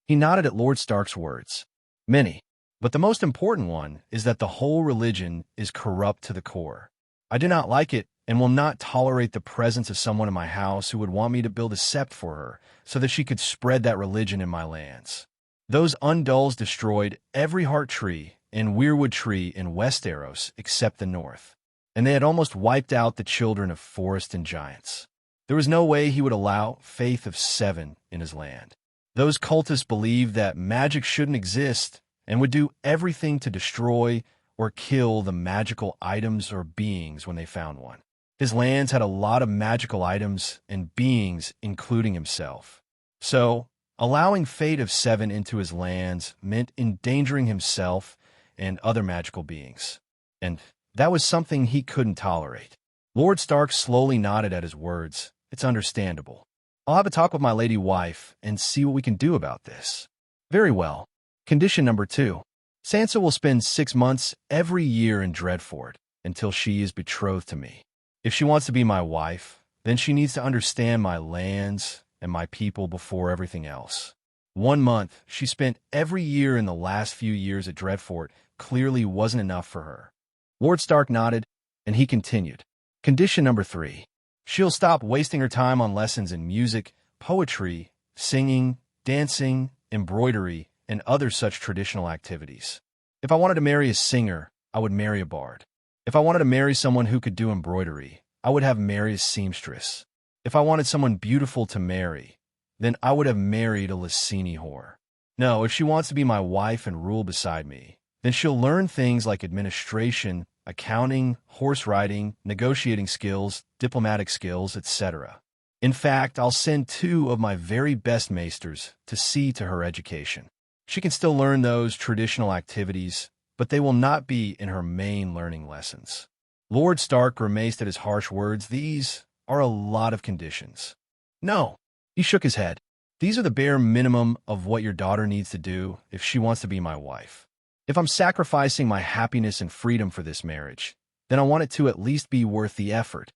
He nodded at Lord Stark's words. Many. But the most important one is that the whole religion is corrupt to the core. I do not like it and will not tolerate the presence of someone in my house who would want me to build a sept for her so that she could spread that religion in my lands. Those Undulls destroyed every heart tree and weirwood tree in Westeros except the north, and they had almost wiped out the children of forest and giants. There was no way he would allow faith of 7 in his land. Those cultists believed that magic shouldn't exist and would do everything to destroy or kill the magical items or beings when they found one. His lands had a lot of magical items and beings, including himself. So, allowing fate of 7 into his lands meant endangering himself and other magical beings. And that was something he couldn't tolerate. Lord Stark slowly nodded at his words. It's understandable. I'll have a talk with my lady wife and see what we can do about this. Very well. Condition number 2. Sansa will spend 6 months every year in Dreadfort until she is betrothed to me. If she wants to be my wife, then she needs to understand my lands and my people before everything else. 1 month she spent every year in the last few years at Dreadfort clearly wasn't enough for her. Lord Stark nodded, and he continued. Condition number 3. She'll stop wasting her time on lessons in music, poetry, singing, dancing, embroidery, and other such traditional activities. If I wanted to marry a singer, I would marry a bard. If I wanted to marry someone who could do embroidery, I would have married a seamstress. If I wanted someone beautiful to marry, then I would have married a Lysini whore. No, if she wants to be my wife and rule beside me, then she'll learn things like administration, accounting, horse riding, negotiating skills, diplomatic skills, etc. In fact, I'll send 2 of my very best maesters to see to her education. She can still learn those traditional activities, but they will not be in her main learning lessons. Lord Stark grimaced at his harsh words. These are a lot of conditions. No, he shook his head. These are the bare minimum of what your daughter needs to do if she wants to be my wife. If I'm sacrificing my happiness and freedom for this marriage, then I want it to at least be worth the effort.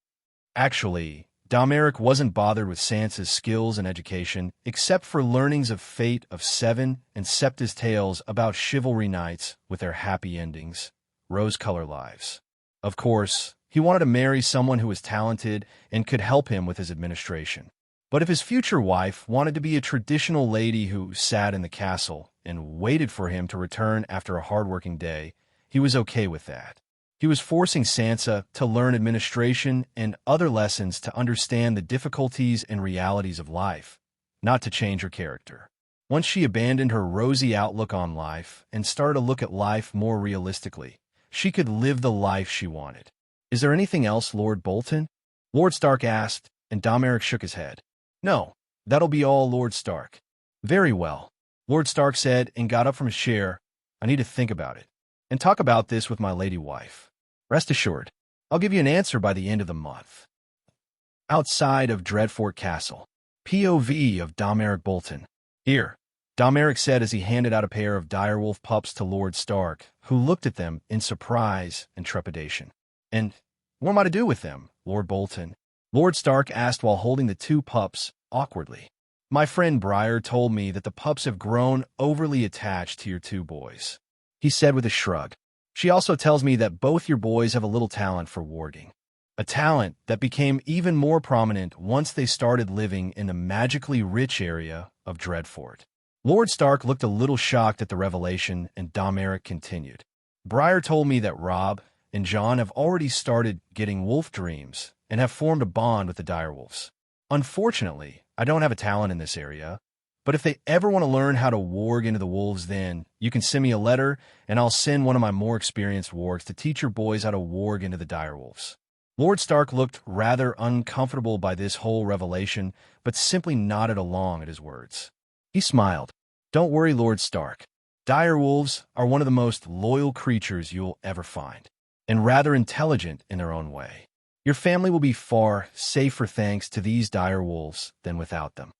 Actually, Domeric wasn't bothered with Sansa's skills and education, except for learnings of Fate of 7 and Septa's tales about chivalry knights with their happy endings, rose-colored lives. Of course, he wanted to marry someone who was talented and could help him with his administration. But if his future wife wanted to be a traditional lady who sat in the castle and waited for him to return after a hard-working day, he was okay with that. He was forcing Sansa to learn administration and other lessons to understand the difficulties and realities of life, not to change her character. Once she abandoned her rosy outlook on life and started to look at life more realistically, she could live the life she wanted. "Is there anything else, Lord Bolton?" Lord Stark asked, and Domeric shook his head. "No, that'll be all, Lord Stark." "Very well," Lord Stark said and got up from his chair. "I need to think about it and talk about this with my lady wife. Rest assured, I'll give you an answer by the end of the month." Outside of Dreadfort Castle, POV of Domeric Bolton. "Here," Domeric said as he handed out a pair of direwolf pups to Lord Stark, who looked at them in surprise and trepidation. "And what am I to do with them, Lord Bolton?" Lord Stark asked while holding the two pups awkwardly. "My friend Briar told me that the pups have grown overly attached to your two boys," he said with a shrug. "She also tells me that both your boys have a little talent for warging. A talent that became even more prominent once they started living in the magically rich area of Dreadfort." Lord Stark looked a little shocked at the revelation, and Domeric continued. "Briar told me that Robb and Jon have already started getting wolf dreams and have formed a bond with the direwolves. Unfortunately, I don't have a talent in this area, but if they ever want to learn how to warg into the wolves, then you can send me a letter, and I'll send one of my more experienced wargs to teach your boys how to warg into the direwolves." Lord Stark looked rather uncomfortable by this whole revelation, but simply nodded along at his words. He smiled. "Don't worry, Lord Stark. Direwolves are one of the most loyal creatures you'll ever find, and rather intelligent in their own way. Your family will be far safer thanks to these direwolves than without them."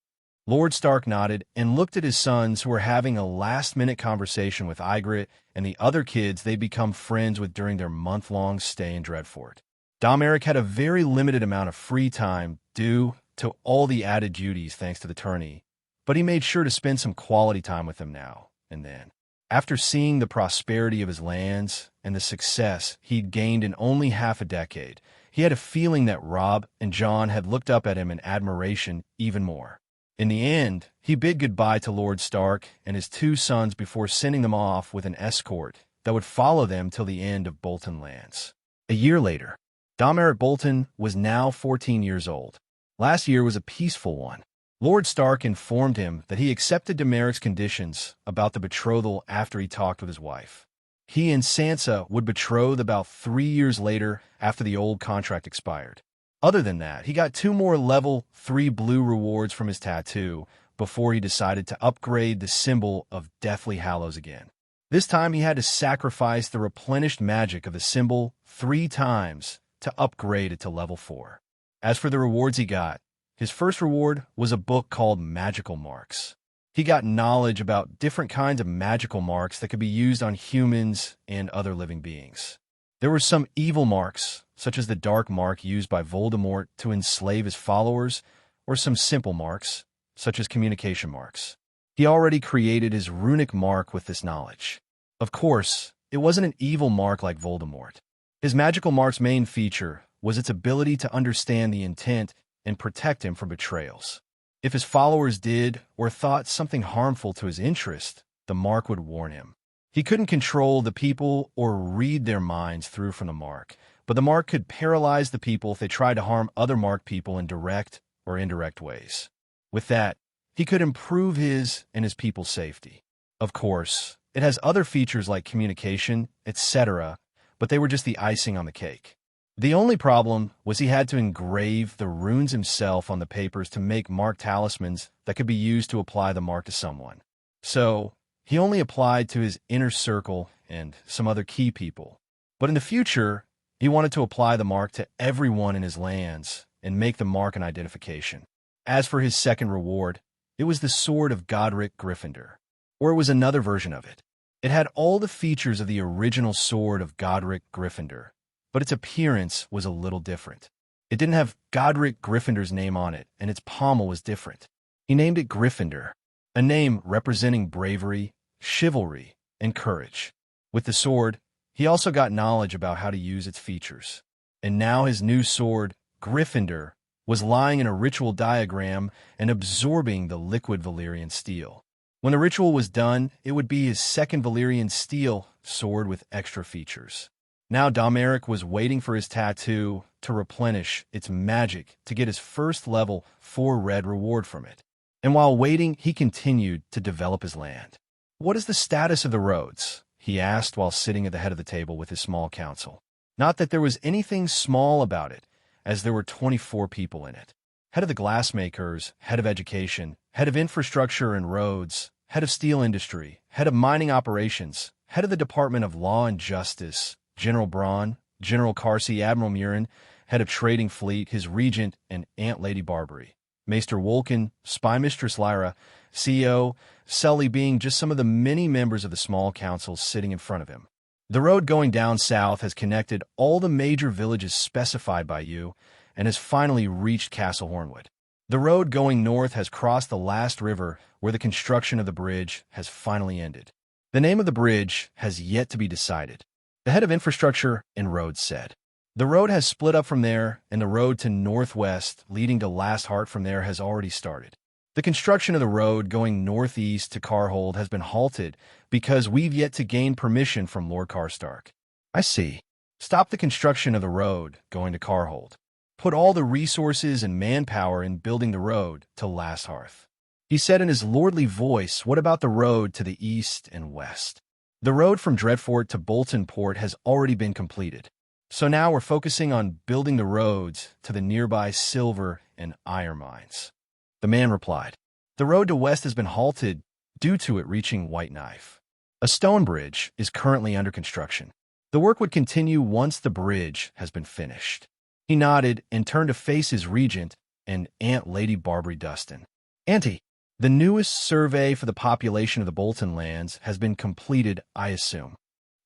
Lord Stark nodded and looked at his sons, who were having a last-minute conversation with Ygritte and the other kids they'd become friends with during their month-long stay in Dreadfort. Domeric had a very limited amount of free time due to all the added duties thanks to the tourney, but he made sure to spend some quality time with them now and then. After seeing the prosperity of his lands and the success he'd gained in only half a decade, he had a feeling that Robb and Jon had looked up at him in admiration even more. In the end, he bid goodbye to Lord Stark and his two sons before sending them off with an escort that would follow them till the end of Bolton lands. A year later, Domeric Bolton was now 14 years old. Last year was a peaceful one. Lord Stark informed him that he accepted Domeric's conditions about the betrothal after he talked with his wife. He and Sansa would betroth about 3 years later after the old contract expired. Other than that, he got 2 more level 3 blue rewards from his tattoo before he decided to upgrade the symbol of Deathly Hallows again. This time he had to sacrifice the replenished magic of the symbol 3 times to upgrade it to level 4. As for the rewards he got, his first reward was a book called Magical Marks. He got knowledge about different kinds of magical marks that could be used on humans and other living beings. There were some evil marks, such as the dark mark used by Voldemort to enslave his followers, or some simple marks, such as communication marks. He already created his runic mark with this knowledge. Of course, it wasn't an evil mark like Voldemort. His magical mark's main feature was its ability to understand the intent and protect him from betrayals. If his followers did or thought something harmful to his interest, the mark would warn him. He couldn't control the people or read their minds through from the mark, but the mark could paralyze the people if they tried to harm other marked people in direct or indirect ways. With that, he could improve his and his people's safety. Of course, it has other features like communication, etc., but they were just the icing on the cake. The only problem was he had to engrave the runes himself on the papers to make mark talismans that could be used to apply the mark to someone. So, he only applied to his inner circle and some other key people. But in the future, he wanted to apply the mark to everyone in his lands and make the mark an identification. As for his second reward, it was the Sword of Godric Gryffindor, or it was another version of it. It had all the features of the original Sword of Godric Gryffindor, but its appearance was a little different. It didn't have Godric Gryffindor's name on it, and its pommel was different. He named it Gryffindor, a name representing bravery, chivalry, and courage. With the sword, he also got knowledge about how to use its features. And now his new sword, Gryffindor, was lying in a ritual diagram and absorbing the liquid Valyrian steel. When the ritual was done, it would be his second Valyrian steel sword with extra features. Now Domeric was waiting for his tattoo to replenish its magic to get his first level 4 red reward from it. And while waiting, he continued to develop his land. "What is the status of the roads?" he asked while sitting at the head of the table with his small council. Not that there was anything small about it, as there were 24 people in it. Head of the glassmakers, head of education, head of infrastructure and roads, head of steel industry, head of mining operations, head of the Department of Law and Justice, General Braun, General Carsey, Admiral Murin, head of trading fleet, his regent, and Aunt Lady Barbrey, Maester Wolken, Spy Mistress Lyra, CEO, Sully being just some of the many members of the small council sitting in front of him. The road going down south has connected all the major villages specified by you and has finally reached Castle Hornwood. The road going north has crossed the last river where the construction of the bridge has finally ended. The name of the bridge has yet to be decided. The head of infrastructure and roads said. The road has split up from there, and the road to northwest leading to Last Heart from there has already started. The construction of the road going northeast to Carhold has been halted because we've yet to gain permission from Lord Karstark. I see. Stop the construction of the road going to Carhold. Put all the resources and manpower in building the road to Last Hearth. He said in his lordly voice, what about the road to the east and west? The road from Dreadfort to Bolton Port has already been completed. So now we're focusing on building the roads to the nearby silver and iron mines. The man replied, the road to west has been halted due to it reaching White Knife. A stone bridge is currently under construction. The work would continue once the bridge has been finished. He nodded and turned to face his regent and Aunt Lady Barbrey Dustin. Auntie, the newest survey for the population of the Bolton lands has been completed, I assume.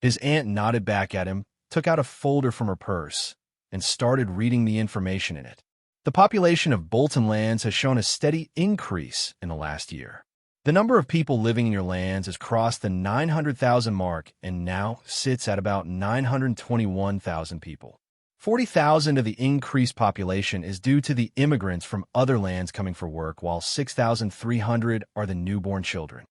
His aunt nodded back at him, took out a folder from her purse, and started reading the information in it. The population of Bolton lands has shown a steady increase in the last year. The number of people living in your lands has crossed the 900,000 mark and now sits at about 921,000 people. 40,000 of the increased population is due to the immigrants from other lands coming for work, while 6,300 are the newborn children.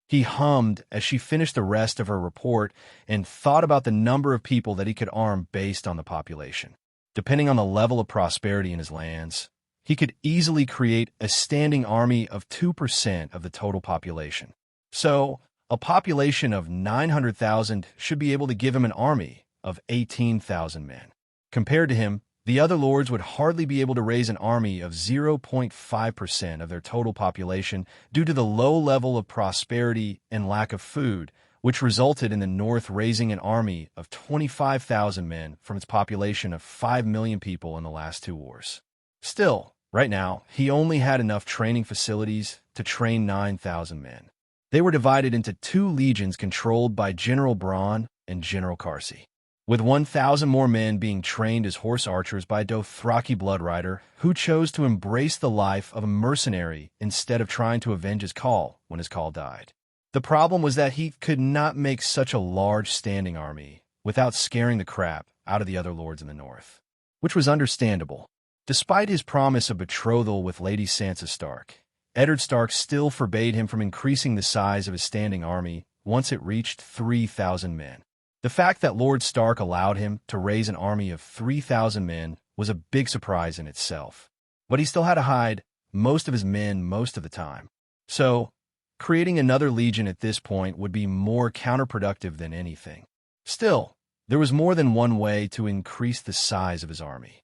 He hummed as she finished the rest of her report and thought about the number of people that he could arm based on the population. Depending on the level of prosperity in his lands, he could easily create a standing army of 2% of the total population. So, a population of 900,000 should be able to give him an army of 18,000 men. Compared to him, the other lords would hardly be able to raise an army of 0.5% of their total population due to the low level of prosperity and lack of food, which resulted in the North raising an army of 25,000 men from its population of 5 million people in the last 2 wars. Still, right now, he only had enough training facilities to train 9,000 men. They were divided into 2 legions controlled by General Braun and General Carsey, with 1,000 more men being trained as horse archers by Dothraki Bloodrider, who chose to embrace the life of a mercenary instead of trying to avenge his call when his call died. The problem was that he could not make such a large standing army without scaring the crap out of the other lords in the north, which was understandable. Despite his promise of betrothal with Lady Sansa Stark, Eddard Stark still forbade him from increasing the size of his standing army once it reached 3,000 men. The fact that Lord Stark allowed him to raise an army of 3,000 men was a big surprise in itself, but he still had to hide most of his men most of the time. So, creating another legion at this point would be more counterproductive than anything. Still, there was more than one way to increase the size of his army.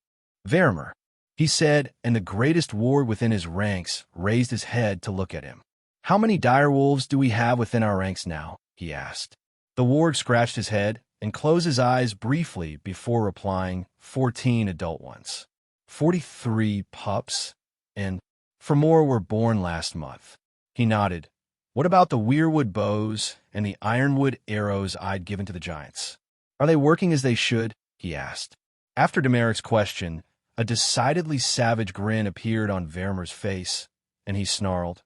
Varamir, he said, and the greatest ward within his ranks raised his head to look at him. How many direwolves do we have within our ranks now? He asked. The ward scratched his head and closed his eyes briefly before replying, 14 adult ones. 43 pups? And 4 more were born last month. He nodded. What about the weirwood bows and the ironwood arrows I'd given to the giants? Are they working as they should? He asked. After Demeric's question, a decidedly savage grin appeared on Varamir's face, and he snarled,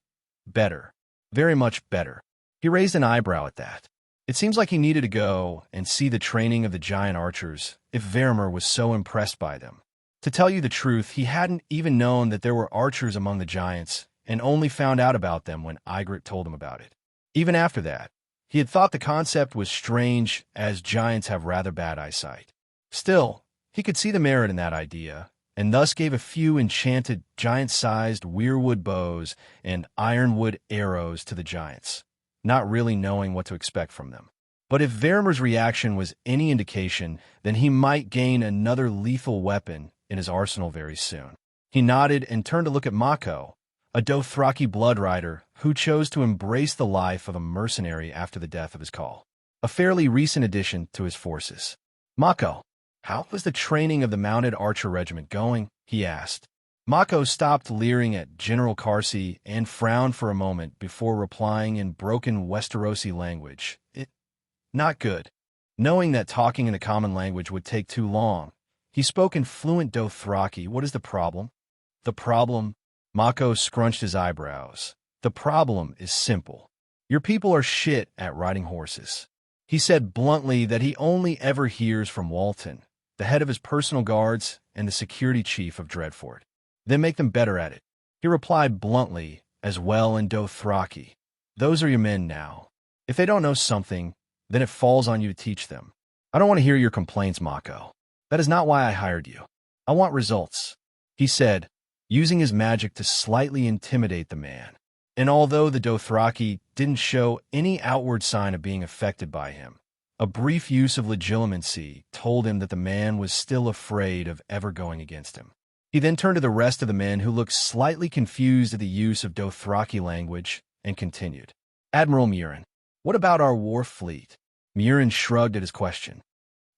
better. Very much better. He raised an eyebrow at that. It seems like he needed to go and see the training of the giant archers if Varamir was so impressed by them. To tell you the truth, he hadn't even known that there were archers among the giants and only found out about them when Ygritte told him about it. Even after that, he had thought the concept was strange, as giants have rather bad eyesight. Still, he could see the merit in that idea, and thus gave a few enchanted giant-sized weirwood bows and ironwood arrows to the giants, not really knowing what to expect from them. But if Verimer's reaction was any indication, then he might gain another lethal weapon in his arsenal very soon. He nodded and turned to look at Mako, a Dothraki blood rider who chose to embrace the life of a mercenary after the death of his call, a fairly recent addition to his forces. "Mako, how was the training of the Mounted Archer Regiment going?" he asked. Mako stopped leering at General Carsey and frowned for a moment before replying in broken Westerosi language. Not good. Knowing that talking in the common language would take too long, he spoke in fluent Dothraki. "What is the problem?" "The problem?" Mako scrunched his eyebrows. "The problem is simple. Your people are shit at riding horses." He said bluntly that he only ever hears from Walton, the head of his personal guards and the security chief of Dreadfort. "Then make them better at it." He replied bluntly, as well in Dothraki. "Those are your men now. If they don't know something, then it falls on you to teach them. I don't want to hear your complaints, Mako. That is not why I hired you. I want results," he said, using his magic to slightly intimidate the man. And although the Dothraki didn't show any outward sign of being affected by him, a brief use of legilimency told him that the man was still afraid of ever going against him. He then turned to the rest of the men, who looked slightly confused at the use of Dothraki language, and continued. "Admiral Murin, what about our war fleet?" Murin shrugged at his question.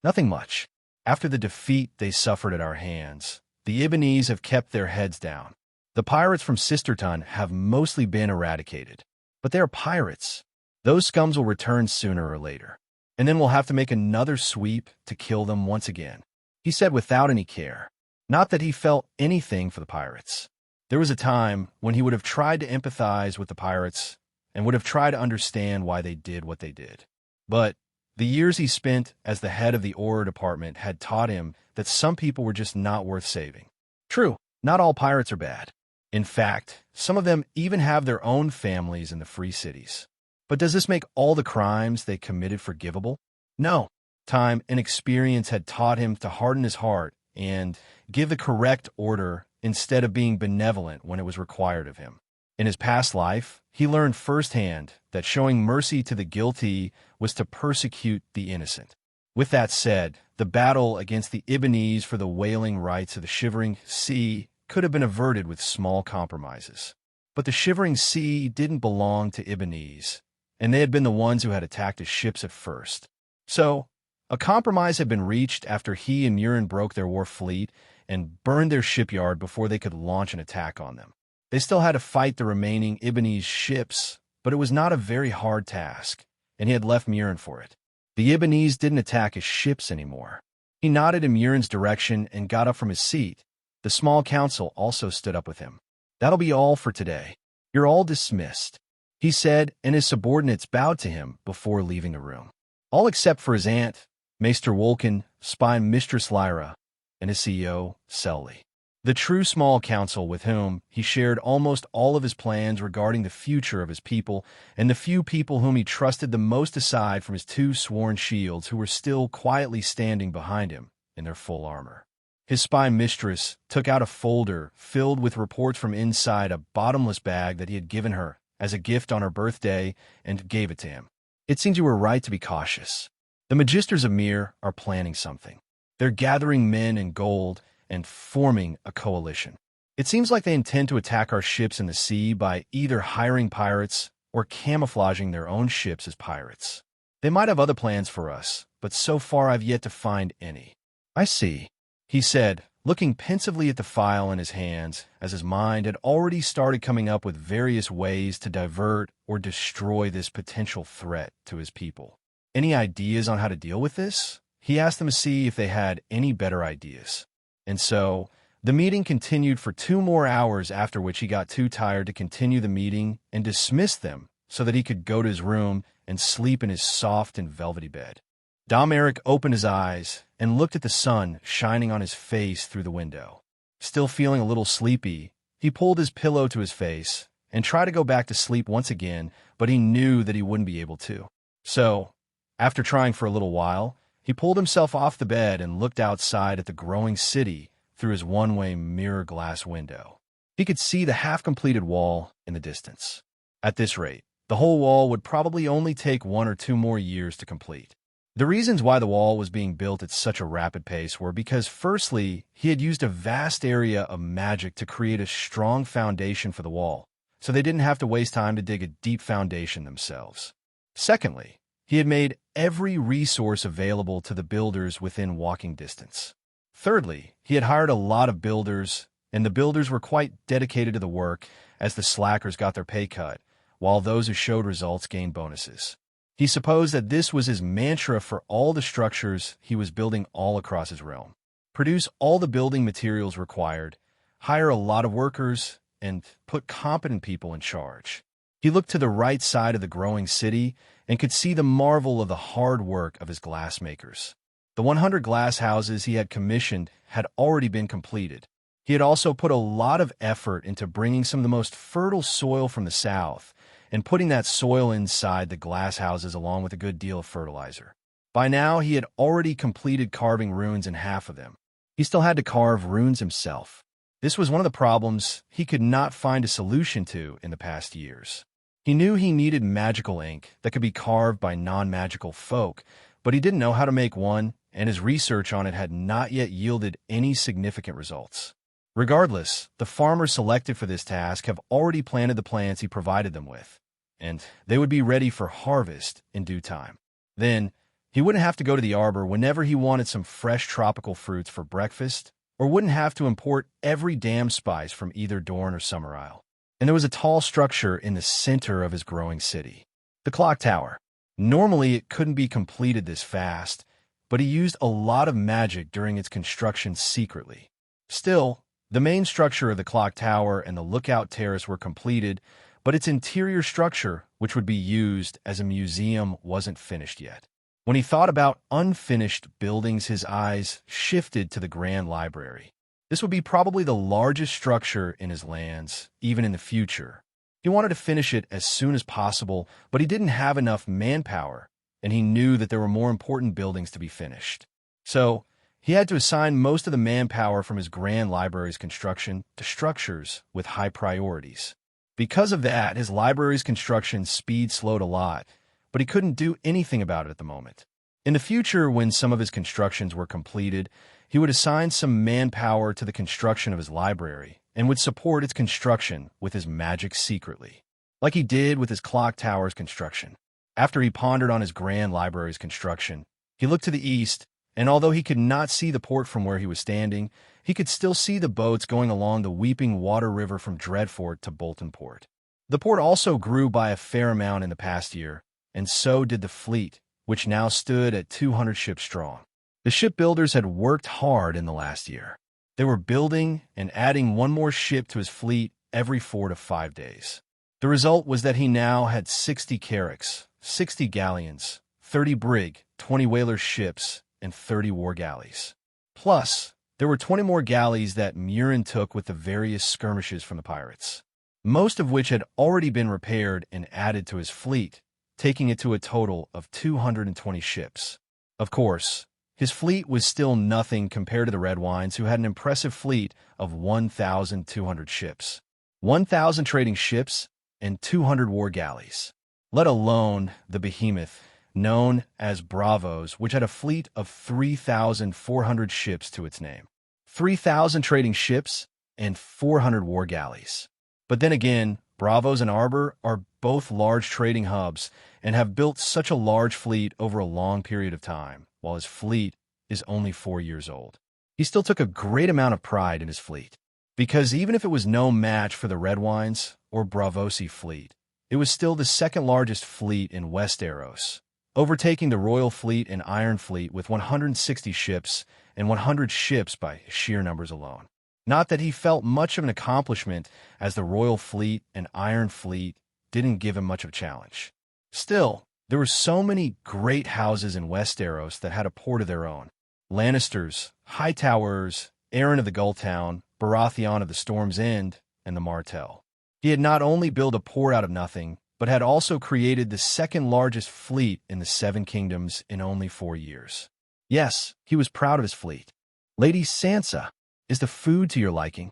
"Nothing much. After the defeat they suffered at our hands, the Ibbenese have kept their heads down. The pirates from Sisterton have mostly been eradicated. But they are pirates. Those scums will return sooner or later. And then we'll have to make another sweep to kill them once again," he said without any care. Not that he felt anything for the pirates. There was a time when he would have tried to empathize with the pirates and would have tried to understand why they did what they did. But the years he spent as the head of the Aura department had taught him that some people were just not worth saving. True, not all pirates are bad. In fact, some of them even have their own families in the free cities. But does this make all the crimes they committed forgivable? No. Time and experience had taught him to harden his heart and give the correct order instead of being benevolent when it was required of him. In his past life, he learned firsthand that showing mercy to the guilty was to persecute the innocent. With that said, the battle against the Ibbenese for the whaling rights of the Shivering Sea could have been averted with small compromises. But the Shivering Sea didn't belong to Ibbenese, and they had been the ones who had attacked his ships at first. So, a compromise had been reached after he and Murin broke their war fleet and burned their shipyard before they could launch an attack on them. They still had to fight the remaining Ibbenese ships, but it was not a very hard task, and he had left Murin for it. The Ibbenese didn't attack his ships anymore. He nodded in Murin's direction and got up from his seat. The small council also stood up with him. "That'll be all for today. You're all dismissed," he said, and his subordinates bowed to him before leaving the room. All except for his aunt, Maester Wolken, spy Mistress Lyra, and his CEO, Selly. The true small council with whom he shared almost all of his plans regarding the future of his people, and the few people whom he trusted the most aside from his two sworn shields who were still quietly standing behind him in their full armor. His spy mistress took out a folder filled with reports from inside a bottomless bag that he had given her as a gift on her birthday and gave it to him. "It seems you were right to be cautious. The Magisters of Myr are planning something. They're gathering men and gold and forming a coalition. It seems like they intend to attack our ships in the sea by either hiring pirates or camouflaging their own ships as pirates. They might have other plans for us, but so far I've yet to find any." "I see," he said, looking pensively at the file in his hands, as his mind had already started coming up with various ways to divert or destroy this potential threat to his people. "Any ideas on how to deal with this?" He asked them to see if they had any better ideas. And so, the meeting continued for 2 more hours, after which he got too tired to continue the meeting and dismissed them so that he could go to his room and sleep in his soft and velvety bed. Dom Eric opened his eyes and looked at the sun shining on his face through the window. Still feeling a little sleepy, he pulled his pillow to his face and try to go back to sleep once again, but he knew that he wouldn't be able to. So, after trying for a little while, he pulled himself off the bed and looked outside at the growing city through his one-way mirror glass window. He could see the half-completed wall in the distance. At this rate, the whole wall would probably only take 1 or 2 more years to complete. The reasons why the wall was being built at such a rapid pace were because, firstly, he had used a vast area of magic to create a strong foundation for the wall, so they didn't have to waste time to dig a deep foundation themselves. Secondly, he had made every resource available to the builders within walking distance. Thirdly, he had hired a lot of builders, and the builders were quite dedicated to the work as the slackers got their pay cut, while those who showed results gained bonuses. He supposed that this was his mantra for all the structures he was building all across his realm. Produce all the building materials required, hire a lot of workers, and put competent people in charge. He looked to the right side of the growing city and could see the marvel of the hard work of his glassmakers. The 100 glass houses he had commissioned had already been completed. He had also put a lot of effort into bringing some of the most fertile soil from the south and putting that soil inside the glass houses along with a good deal of fertilizer. By now, he had already completed carving runes in half of them. He still had to carve runes himself. This was one of the problems he could not find a solution to in the past years. He knew he needed magical ink that could be carved by non-magical folk, but he didn't know how to make one, and his research on it had not yet yielded any significant results. Regardless, the farmers selected for this task have already planted the plants he provided them with, and they would be ready for harvest in due time. Then, he wouldn't have to go to the arbor whenever he wanted some fresh tropical fruits for breakfast, or wouldn't have to import every damn spice from either Dorne or Summer Isle. And there was a tall structure in the center of his growing city. The clock tower. Normally, it couldn't be completed this fast, but he used a lot of magic during its construction secretly. Still, the main structure of the clock tower and the lookout terrace were completed, but its interior structure, which would be used as a museum, wasn't finished yet. When he thought about unfinished buildings, his eyes shifted to the Grand Library. This would be probably the largest structure in his lands, even in the future. He wanted to finish it as soon as possible, but he didn't have enough manpower, and he knew that there were more important buildings to be finished. So, he had to assign most of the manpower from his Grand Library's construction to structures with high priorities. Because of that, his library's construction speed slowed a lot, but he couldn't do anything about it at the moment. In the future, when some of his constructions were completed, he would assign some manpower to the construction of his library and would support its construction with his magic secretly, like he did with his clock tower's construction. After he pondered on his Grand Library's construction, he looked to the east, and although he could not see the port from where he was standing, he could still see the boats going along the Weeping Water River from Dreadfort to Bolton Port. The port also grew by a fair amount in the past year, and so did the fleet, which now stood at 200 ships strong. The shipbuilders had worked hard in the last year. They were building and adding one more ship to his fleet every 4 to 5 days. The result was that he now had 60 carracks, 60 galleons, 30 brig, 20 whaler ships, and 30 war galleys. Plus, there were 20 more galleys that Merlin took with the various skirmishes from the pirates, most of which had already been repaired and added to his fleet, taking it to a total of 220 ships. Of course, his fleet was still nothing compared to the Red Wines, who had an impressive fleet of 1,200 ships, 1,000 trading ships, and 200 war galleys, let alone the behemoth known as Bravos, which had a fleet of 3,400 ships to its name, 3,000 trading ships, and 400 war galleys. But then again, Bravos and Arbor are both large trading hubs and have built such a large fleet over a long period of time, while his fleet is only 4 years old. He still took a great amount of pride in his fleet, because even if it was no match for the Red Wines or Bravosi fleet, it was still the second largest fleet in Westeros, overtaking the Royal Fleet and Iron Fleet with 160 ships and 100 ships by sheer numbers alone. Not that he felt much of an accomplishment, as the Royal Fleet and Iron Fleet didn't give him much of a challenge. Still, there were so many great houses in Westeros that had a port of their own. Lannisters, Hightowers, Arryn of the Gull Town, Baratheon of the Storm's End, and the Martell. He had not only built a port out of nothing, but had also created the second largest fleet in the Seven Kingdoms in only 4 years. Yes, he was proud of his fleet. Lady Sansa, is the food to your liking?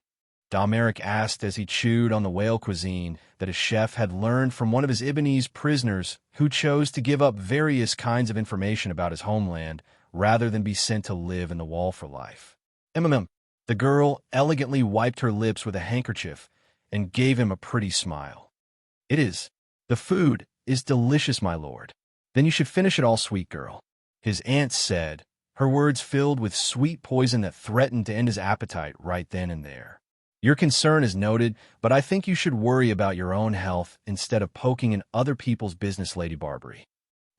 Domeric asked as he chewed on the whale cuisine that his chef had learned from one of his Ibonese prisoners who chose to give up various kinds of information about his homeland rather than be sent to live in the wall for life. The girl elegantly wiped her lips with a handkerchief and gave him a pretty smile. It is. The food is delicious, my lord. Then you should finish it all, sweet girl, his aunt said, her words filled with sweet poison that threatened to end his appetite right then and there. Your concern is noted, but I think you should worry about your own health instead of poking in other people's business, Lady Barbrey.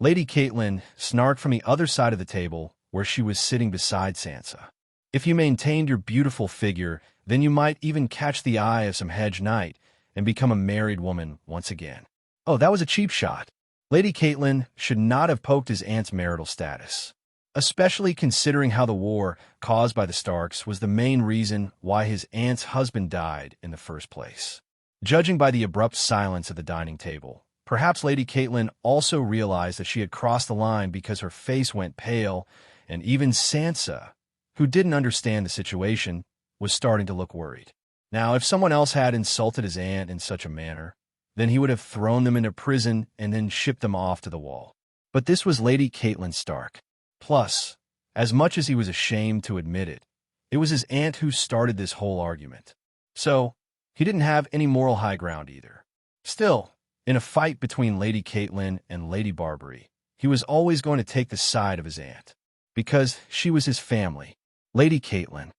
Lady Catelyn snarked from the other side of the table where she was sitting beside Sansa. If you maintained your beautiful figure, then you might even catch the eye of some hedge knight and become a married woman once again. Oh, that was a cheap shot. Lady Catelyn should not have poked his aunt's marital status, especially considering how the war caused by the Starks was the main reason why his aunt's husband died in the first place. Judging by the abrupt silence at the dining table, perhaps Lady Catelyn also realized that she had crossed the line because her face went pale, and even Sansa, who didn't understand the situation, was starting to look worried. Now, if someone else had insulted his aunt in such a manner, then he would have thrown them into prison and then shipped them off to the wall. But this was Lady Catelyn Stark. Plus, as much as he was ashamed to admit it, it was his aunt who started this whole argument. So, he didn't have any moral high ground either. Still, in a fight between Lady Catelyn and Lady Barbrey, he was always going to take the side of his aunt, because she was his family. Lady Catelyn,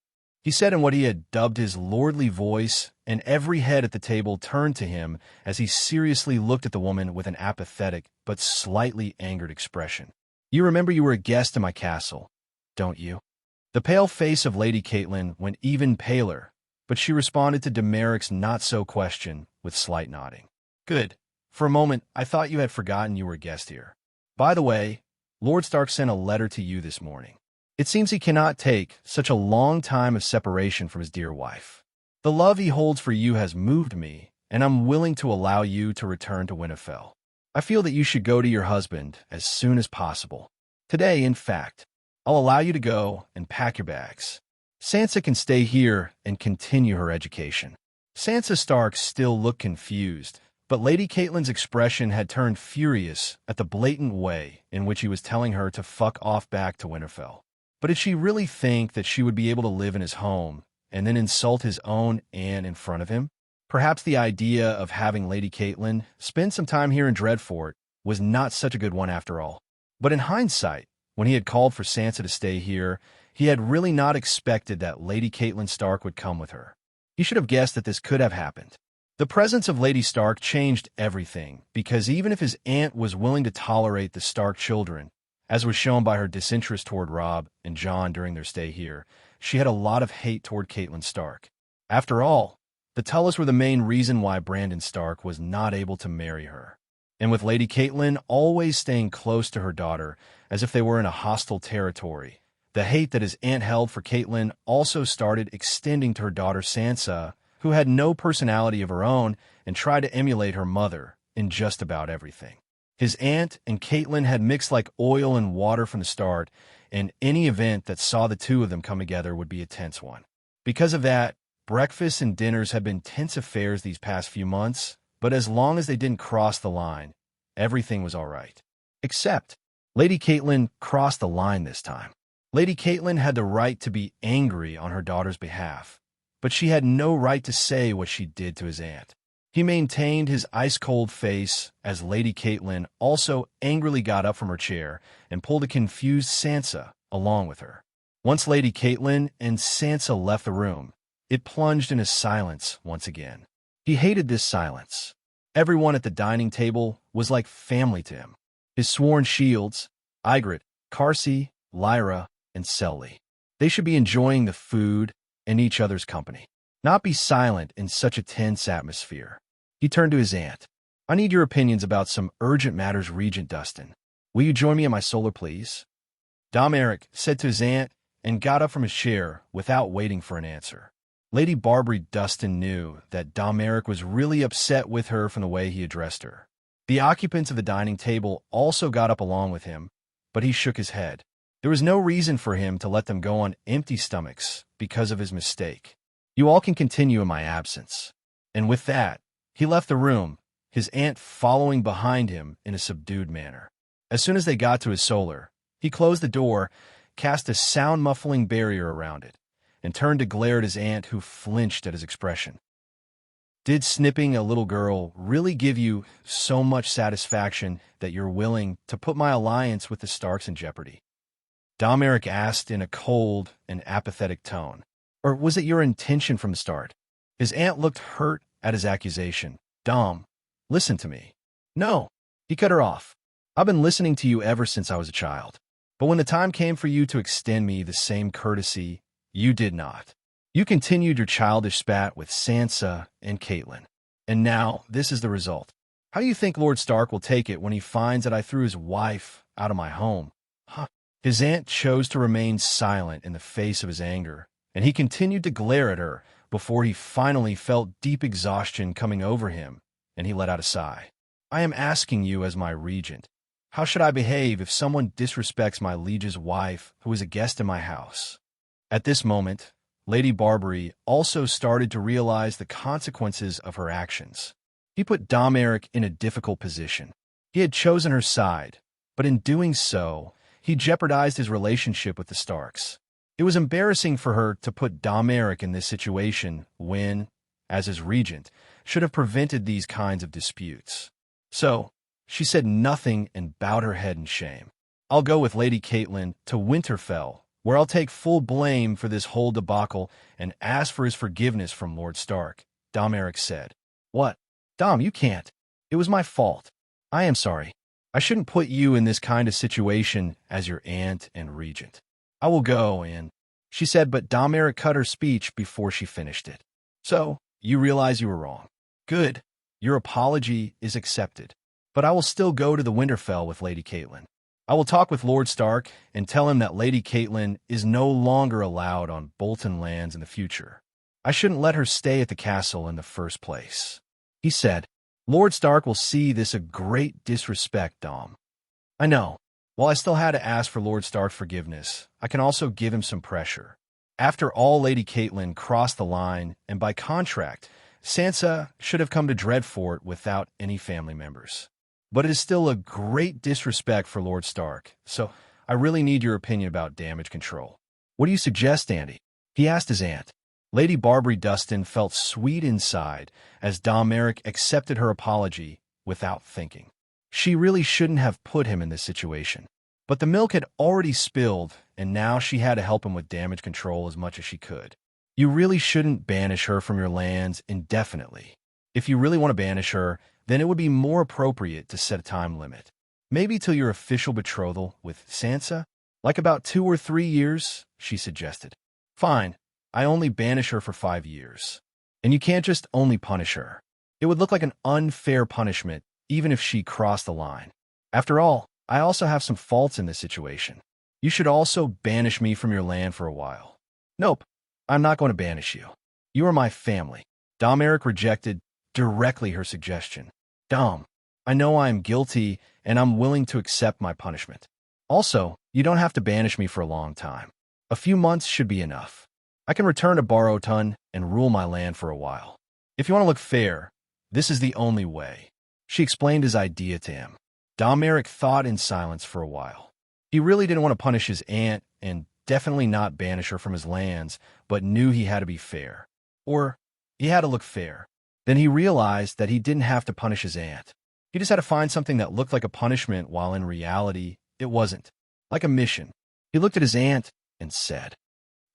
he said in what he had dubbed his lordly voice, and every head at the table turned to him as he seriously looked at the woman with an apathetic but slightly angered expression. You remember you were a guest in my castle, don't you? The pale face of Lady Catelyn went even paler, but she responded to Domeric's not-so question with slight nodding. Good. For a moment, I thought you had forgotten you were a guest here. By the way, Lord Stark sent a letter to you this morning. It seems he cannot take such a long time of separation from his dear wife. The love he holds for you has moved me, and I'm willing to allow you to return to Winterfell. I feel that you should go to your husband as soon as possible. Today, in fact, I'll allow you to go and pack your bags. Sansa can stay here and continue her education. Sansa Stark still looked confused, but Lady Catelyn's expression had turned furious at the blatant way in which he was telling her to fuck off back to Winterfell. But did she really think that she would be able to live in his home and then insult his own aunt in front of him? Perhaps the idea of having Lady Catelyn spend some time here in Dreadfort was not such a good one after all. But in hindsight, when he had called for Sansa to stay here, he had really not expected that Lady Catelyn Stark would come with her. He should have guessed that this could have happened. The presence of Lady Stark changed everything, because even if his aunt was willing to tolerate the Stark children, as was shown by her disinterest toward Robb and Jon during their stay here, she had a lot of hate toward Catelyn Stark. After all, the Tullys were the main reason why Brandon Stark was not able to marry her. And with Lady Catelyn always staying close to her daughter, as if they were in a hostile territory, the hate that his aunt held for Catelyn also started extending to her daughter Sansa, who had no personality of her own and tried to emulate her mother in just about everything. His aunt and Catelyn had mixed like oil and water from the start, and any event that saw the two of them come together would be a tense one. Because of that, breakfasts and dinners had been tense affairs these past few months, but as long as they didn't cross the line, everything was all right. Except, Lady Catelyn crossed the line this time. Lady Catelyn had the right to be angry on her daughter's behalf, but she had no right to say what she did to his aunt. He maintained his ice-cold face as Lady Catelyn also angrily got up from her chair and pulled a confused Sansa along with her. Once Lady Catelyn and Sansa left the room, it plunged into silence once again. He hated this silence. Everyone at the dining table was like family to him. His sworn shields, Ygritte, Carsey, Lyra, and Selly. They should be enjoying the food and each other's company, not be silent in such a tense atmosphere. He turned to his aunt. I need your opinions about some urgent matters, Regent Dustin. Will you join me in my solar, please? Domeric said to his aunt and got up from his chair without waiting for an answer. Lady Barbrey Dustin knew that Domeric was really upset with her from the way he addressed her. The occupants of the dining table also got up along with him, but he shook his head. There was no reason for him to let them go on empty stomachs because of his mistake. You all can continue in my absence. And with that, he left the room, his aunt following behind him in a subdued manner. As soon as they got to his solar, he closed the door, cast a sound-muffling barrier around it, and turned to glare at his aunt, who flinched at his expression. Did snipping a little girl really give you so much satisfaction that you're willing to put my alliance with the Starks in jeopardy? Domeric asked in a cold and apathetic tone. Or was it your intention from the start? His aunt looked hurt at his accusation. Dom, listen to me. No, he cut her off. I've been listening to you ever since I was a child. But when the time came for you to extend me the same courtesy, you did not. You continued your childish spat with Sansa and Catelyn. And now, this is the result. How do you think Lord Stark will take it when he finds that I threw his wife out of my home? Huh. His aunt chose to remain silent in the face of his anger, and he continued to glare at her before he finally felt deep exhaustion coming over him, and he let out a sigh. I am asking you as my regent. How should I behave if someone disrespects my liege's wife who is a guest in my house? At this moment, Lady Barbrey also started to realize the consequences of her actions. He put Domeric in a difficult position. He had chosen her side, but in doing so, he jeopardized his relationship with the Starks. It was embarrassing for her to put Domeric in this situation when, as his regent, should have prevented these kinds of disputes. So, she said nothing and bowed her head in shame. I'll go with Lady Catelyn to Winterfell, where I'll take full blame for this whole debacle and ask for his forgiveness from Lord Stark, Domeric said. What? Dom, you can't. It was my fault. I am sorry. I shouldn't put you in this kind of situation as your aunt and regent. I will go, and she said, but Domeric cut her speech before she finished it. So, you realize you were wrong. Good. Your apology is accepted. But I will still go to the Winterfell with Lady Catelyn. I will talk with Lord Stark and tell him that Lady Catelyn is no longer allowed on Bolton lands in the future. I shouldn't let her stay at the castle in the first place. He said, Lord Stark will see this a great disrespect, Dom. I know. While I still had to ask for Lord Stark's forgiveness, I can also give him some pressure. After all, Lady Catelyn crossed the line, and by contract, Sansa should have come to Dreadfort without any family members. But it is still a great disrespect for Lord Stark, so I really need your opinion about damage control. What do you suggest, Andy? He asked his aunt. Lady Barbrey Dustin felt sweet inside as Domeric accepted her apology without thinking. She really shouldn't have put him in this situation. But the milk had already spilled, and now she had to help him with damage control as much as she could. You really shouldn't banish her from your lands indefinitely. If you really want to banish her, then it would be more appropriate to set a time limit. Maybe till your official betrothal with Sansa? Like about 2 or 3 years, she suggested. Fine, I only banish her for 5 years. And you can't just only punish her. It would look like an unfair punishment, even if she crossed the line. After all, I also have some faults in this situation. You should also banish me from your land for a while. Nope, I'm not going to banish you. You are my family. Domeric rejected directly her suggestion. Dom, I know I am guilty, and I'm willing to accept my punishment. Also, you don't have to banish me for a long time. A few months should be enough. I can return to Barrowton and rule my land for a while. If you want to look fair, this is the only way. She explained his idea to him. Domeric thought in silence for a while. He really didn't want to punish his aunt and definitely not banish her from his lands, but knew he had to be fair. Or, he had to look fair. Then he realized that he didn't have to punish his aunt. He just had to find something that looked like a punishment while in reality, it wasn't. Like a mission. He looked at his aunt and said,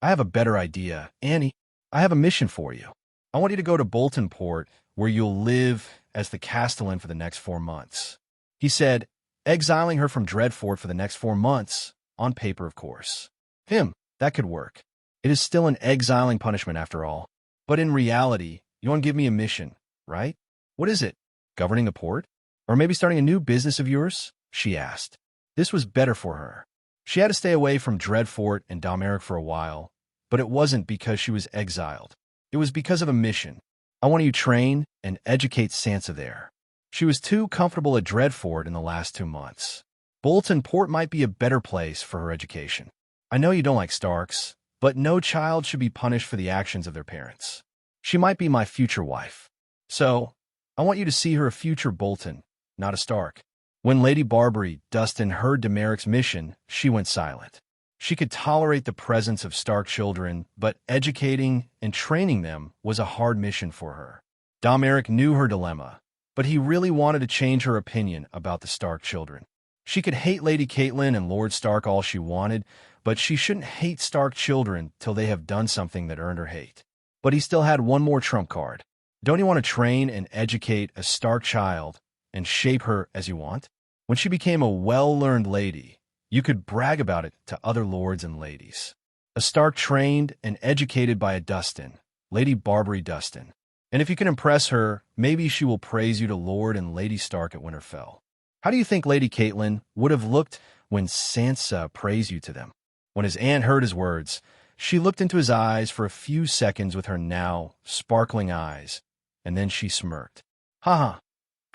I have a better idea, Annie. I have a mission for you. I want you to go to Bolton Port, where you'll live as the Castellan for the next 4 months. He said, exiling her from Dreadfort for the next 4 months, on paper, of course. That could work. It is still an exiling punishment after all. But in reality, you want to give me a mission, right? What is it? Governing a port? Or maybe starting a new business of yours? She asked. This was better for her. She had to stay away from Dreadfort and Domeric for a while, but it wasn't because she was exiled. It was because of a mission. I want you to train and educate Sansa there. She was too comfortable at Dreadfort in the last 2 months. Bolton Port might be a better place for her education. I know you don't like Starks, but no child should be punished for the actions of their parents. She might be my future wife. So, I want you to see her a future Bolton, not a Stark. When Lady Barbrey Dustin heard Dameric's mission, she went silent. She could tolerate the presence of Stark children, but educating and training them was a hard mission for her. Domeric knew her dilemma, but he really wanted to change her opinion about the Stark children. She could hate Lady Catelyn and Lord Stark all she wanted, but she shouldn't hate Stark children till they have done something that earned her hate. But he still had one more trump card. Don't you want to train and educate a Stark child and shape her as you want? When she became a well-learned lady, you could brag about it to other lords and ladies. A Stark trained and educated by a Dustin, Lady Barbrey Dustin. And if you can impress her, maybe she will praise you to Lord and Lady Stark at Winterfell. How do you think Lady Catelyn would have looked when Sansa praised you to them? When his aunt heard his words, she looked into his eyes for a few seconds with her now sparkling eyes, and then she smirked. Ha ha,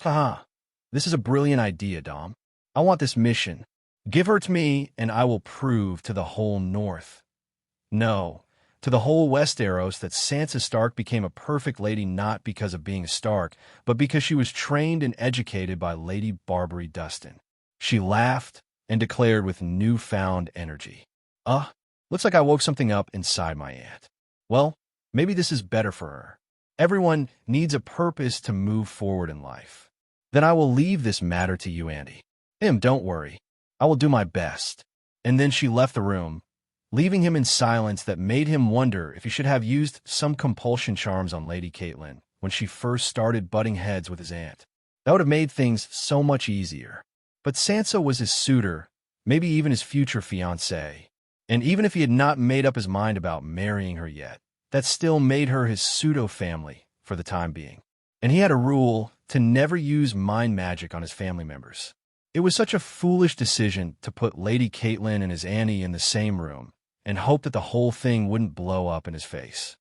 ha ha. This is a brilliant idea, Dom. I want this mission. Give her to me, and I will prove to the whole North. No, to the whole Westeros that Sansa Stark became a perfect lady not because of being a Stark, but because she was trained and educated by Lady Barbrey Dustin. She laughed and declared with newfound energy. Looks like I woke something up inside my aunt. Well, maybe this is better for her. Everyone needs a purpose to move forward in life. Then I will leave this matter to you, Andy. Don't worry. I will do my best. And then she left the room, leaving him in silence that made him wonder if he should have used some compulsion charms on Lady Catelyn when she first started butting heads with his aunt. That would have made things so much easier. But Sansa was his suitor, maybe even his future fiancée. And even if he had not made up his mind about marrying her yet, that still made her his pseudo-family for the time being. And he had a rule to never use mind magic on his family members. It was such a foolish decision to put Lady Catelyn and his Annie in the same room and hope that the whole thing wouldn't blow up in his face.